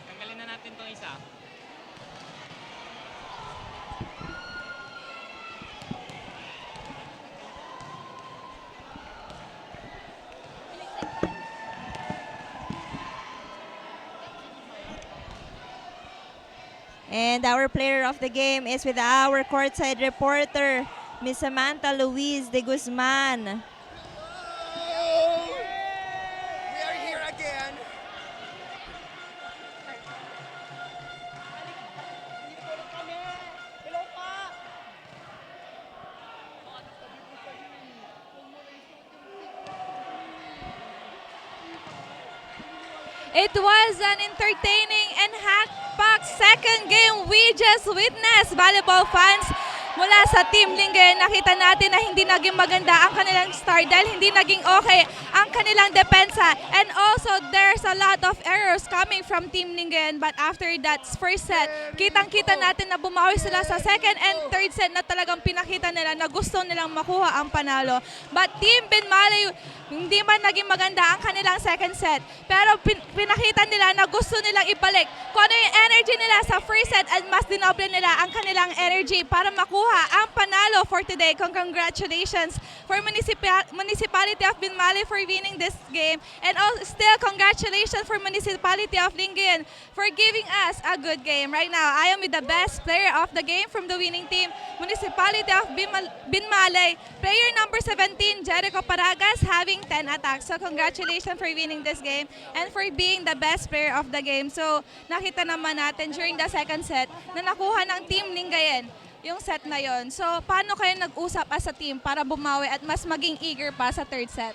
Tanggalin na natin tong isa. And our player of the game is with our courtside reporter, Miss Samantha Luis de Guzman. We are here again. It was an entertaining and hack-packed second game we just witnessed, volleyball fans. mula sa Team Lingayen. Nakita natin na hindi naging maganda ang kanilang start dahil hindi naging okay ang kanilang depensa. And also, there's a lot of errors coming from Team Lingayen. But after that first set, kitang-kita natin na bumawi sila sa second and third set na talagang pinakita nila na gusto nilang makuha ang panalo. But Team Binmalay, hindi man naging maganda ang kanilang second set. Pero pinakita nila na gusto nilang ibalik kung ano yung energy nila sa first set at mas dinoble nila ang kanilang energy para makuha ang panalo for today. Congratulations for Municipality of Binmalay for winning this game. And still congratulations for Municipality of Lingayen for giving us a good game. Right now, I am with the best player of the game from the winning team, Municipality of Binmalay. Player number 17, Jericho Paragas, having 10 attacks. So congratulations for winning this game and for being the best player of the game. So nakita naman natin during the second set na nakuha ng Team Lingayen yung set na yon. So paano kayo nag-usap as a team para bumawi at mas maging eager pa sa third set?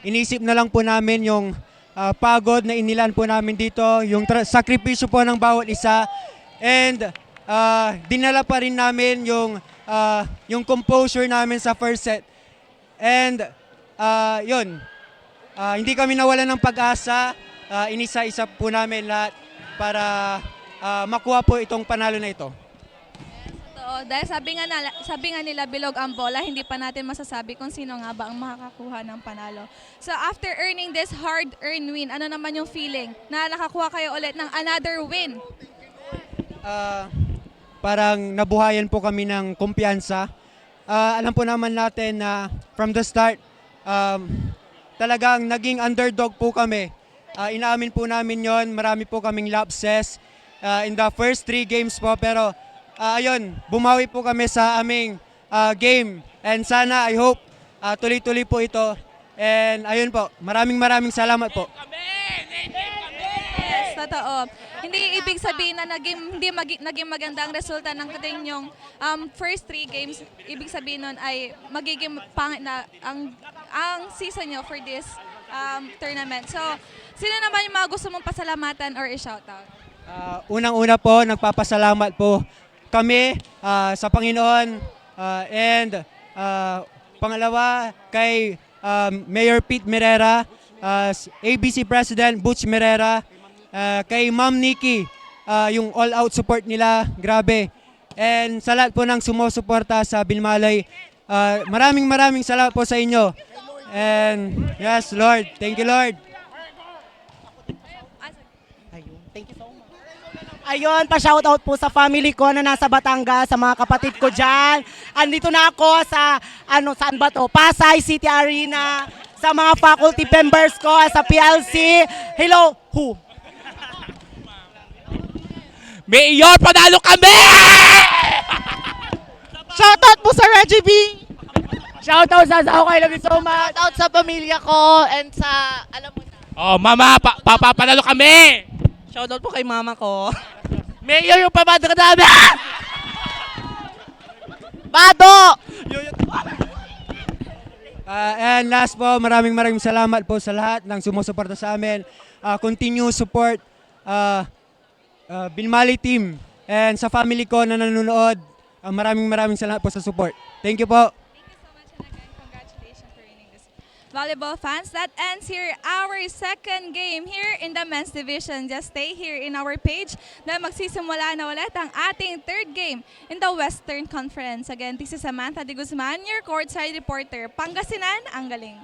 Inisip na lang po namin yung pagod na inilan po namin dito, yung sakripisyo po ng bawat isa, and dinala pa rin namin yung composure namin sa first set. And yun, hindi kami nawalan ng pag-asa, inisa-isa po namin lahat para makuha po itong panalo na ito. Oo, dahil sabi nga nila bilog ang bola, hindi pa natin masasabi kung sino nga ba ang makakakuha ng panalo. So after earning this hard-earned win, ano naman yung feeling na nakakuha kayo ulit ng another win? Parang nabuhayan po kami ng kumpiyansa. Alam po naman natin na from the start, talagang naging underdog po kami. Inaamin po namin yon, marami po kaming lapses in the first 3 games po, pero ayun, bumawi po kami sa aming game, and sana, I hope, tuloy-tuloy po ito. And ayun po, maraming salamat po. Yes, totoo. Hindi ibig sabihin na naging maganda ang resulta ng kanilang first 3 games. Ibig sabihin nun ay magiging pangit na ang season nyo for this tournament. So, sino naman yung mga gusto mong pasalamatan or i-shoutout? Unang-una po, nagpapasalamat po kami sa Panginoon, and pangalawa kay Mayor Pete Merera, ABC President Butch Merera, kay Ma'am Nikki, yung all-out support nila, grabe. And sa lahat po ng sumusuporta sa Binmalay, maraming salamat po sa inyo. And yes, Lord, thank you, Lord. Thank you so much. Ayun, pa-shoutout po sa family ko na nasa Batangas, sa mga kapatid ko dyan. Andito na ako sa, saan ba to? Pasay City Arena, sa mga faculty members ko, sa PLC. Hello, who? Mayor, panalo kami! Shoutout po sa Reggie B. Shoutout sa asawa ko, I love you so much. Shoutout sa pamilya ko and sa, alam mo na. Oh, mama, papapanalo kami! Shoutout po kay mama ko. Mayor, yung pamado ka namin! Bado! And last po, maraming salamat po sa lahat ng sumusuporta sa amin. Continue support Binmalay team, and sa family ko na nanonood, maraming salamat po sa support. Thank you po. Thank you so much, and again, congratulations for winning this. Volleyball fans, that ends here our second game here in the men's division. Just stay here in our page na magsisimula na ulit ang ating third game in the Western Conference. Again, this is Samantha De Guzman, your courtside reporter. Pangasinan, ang galing.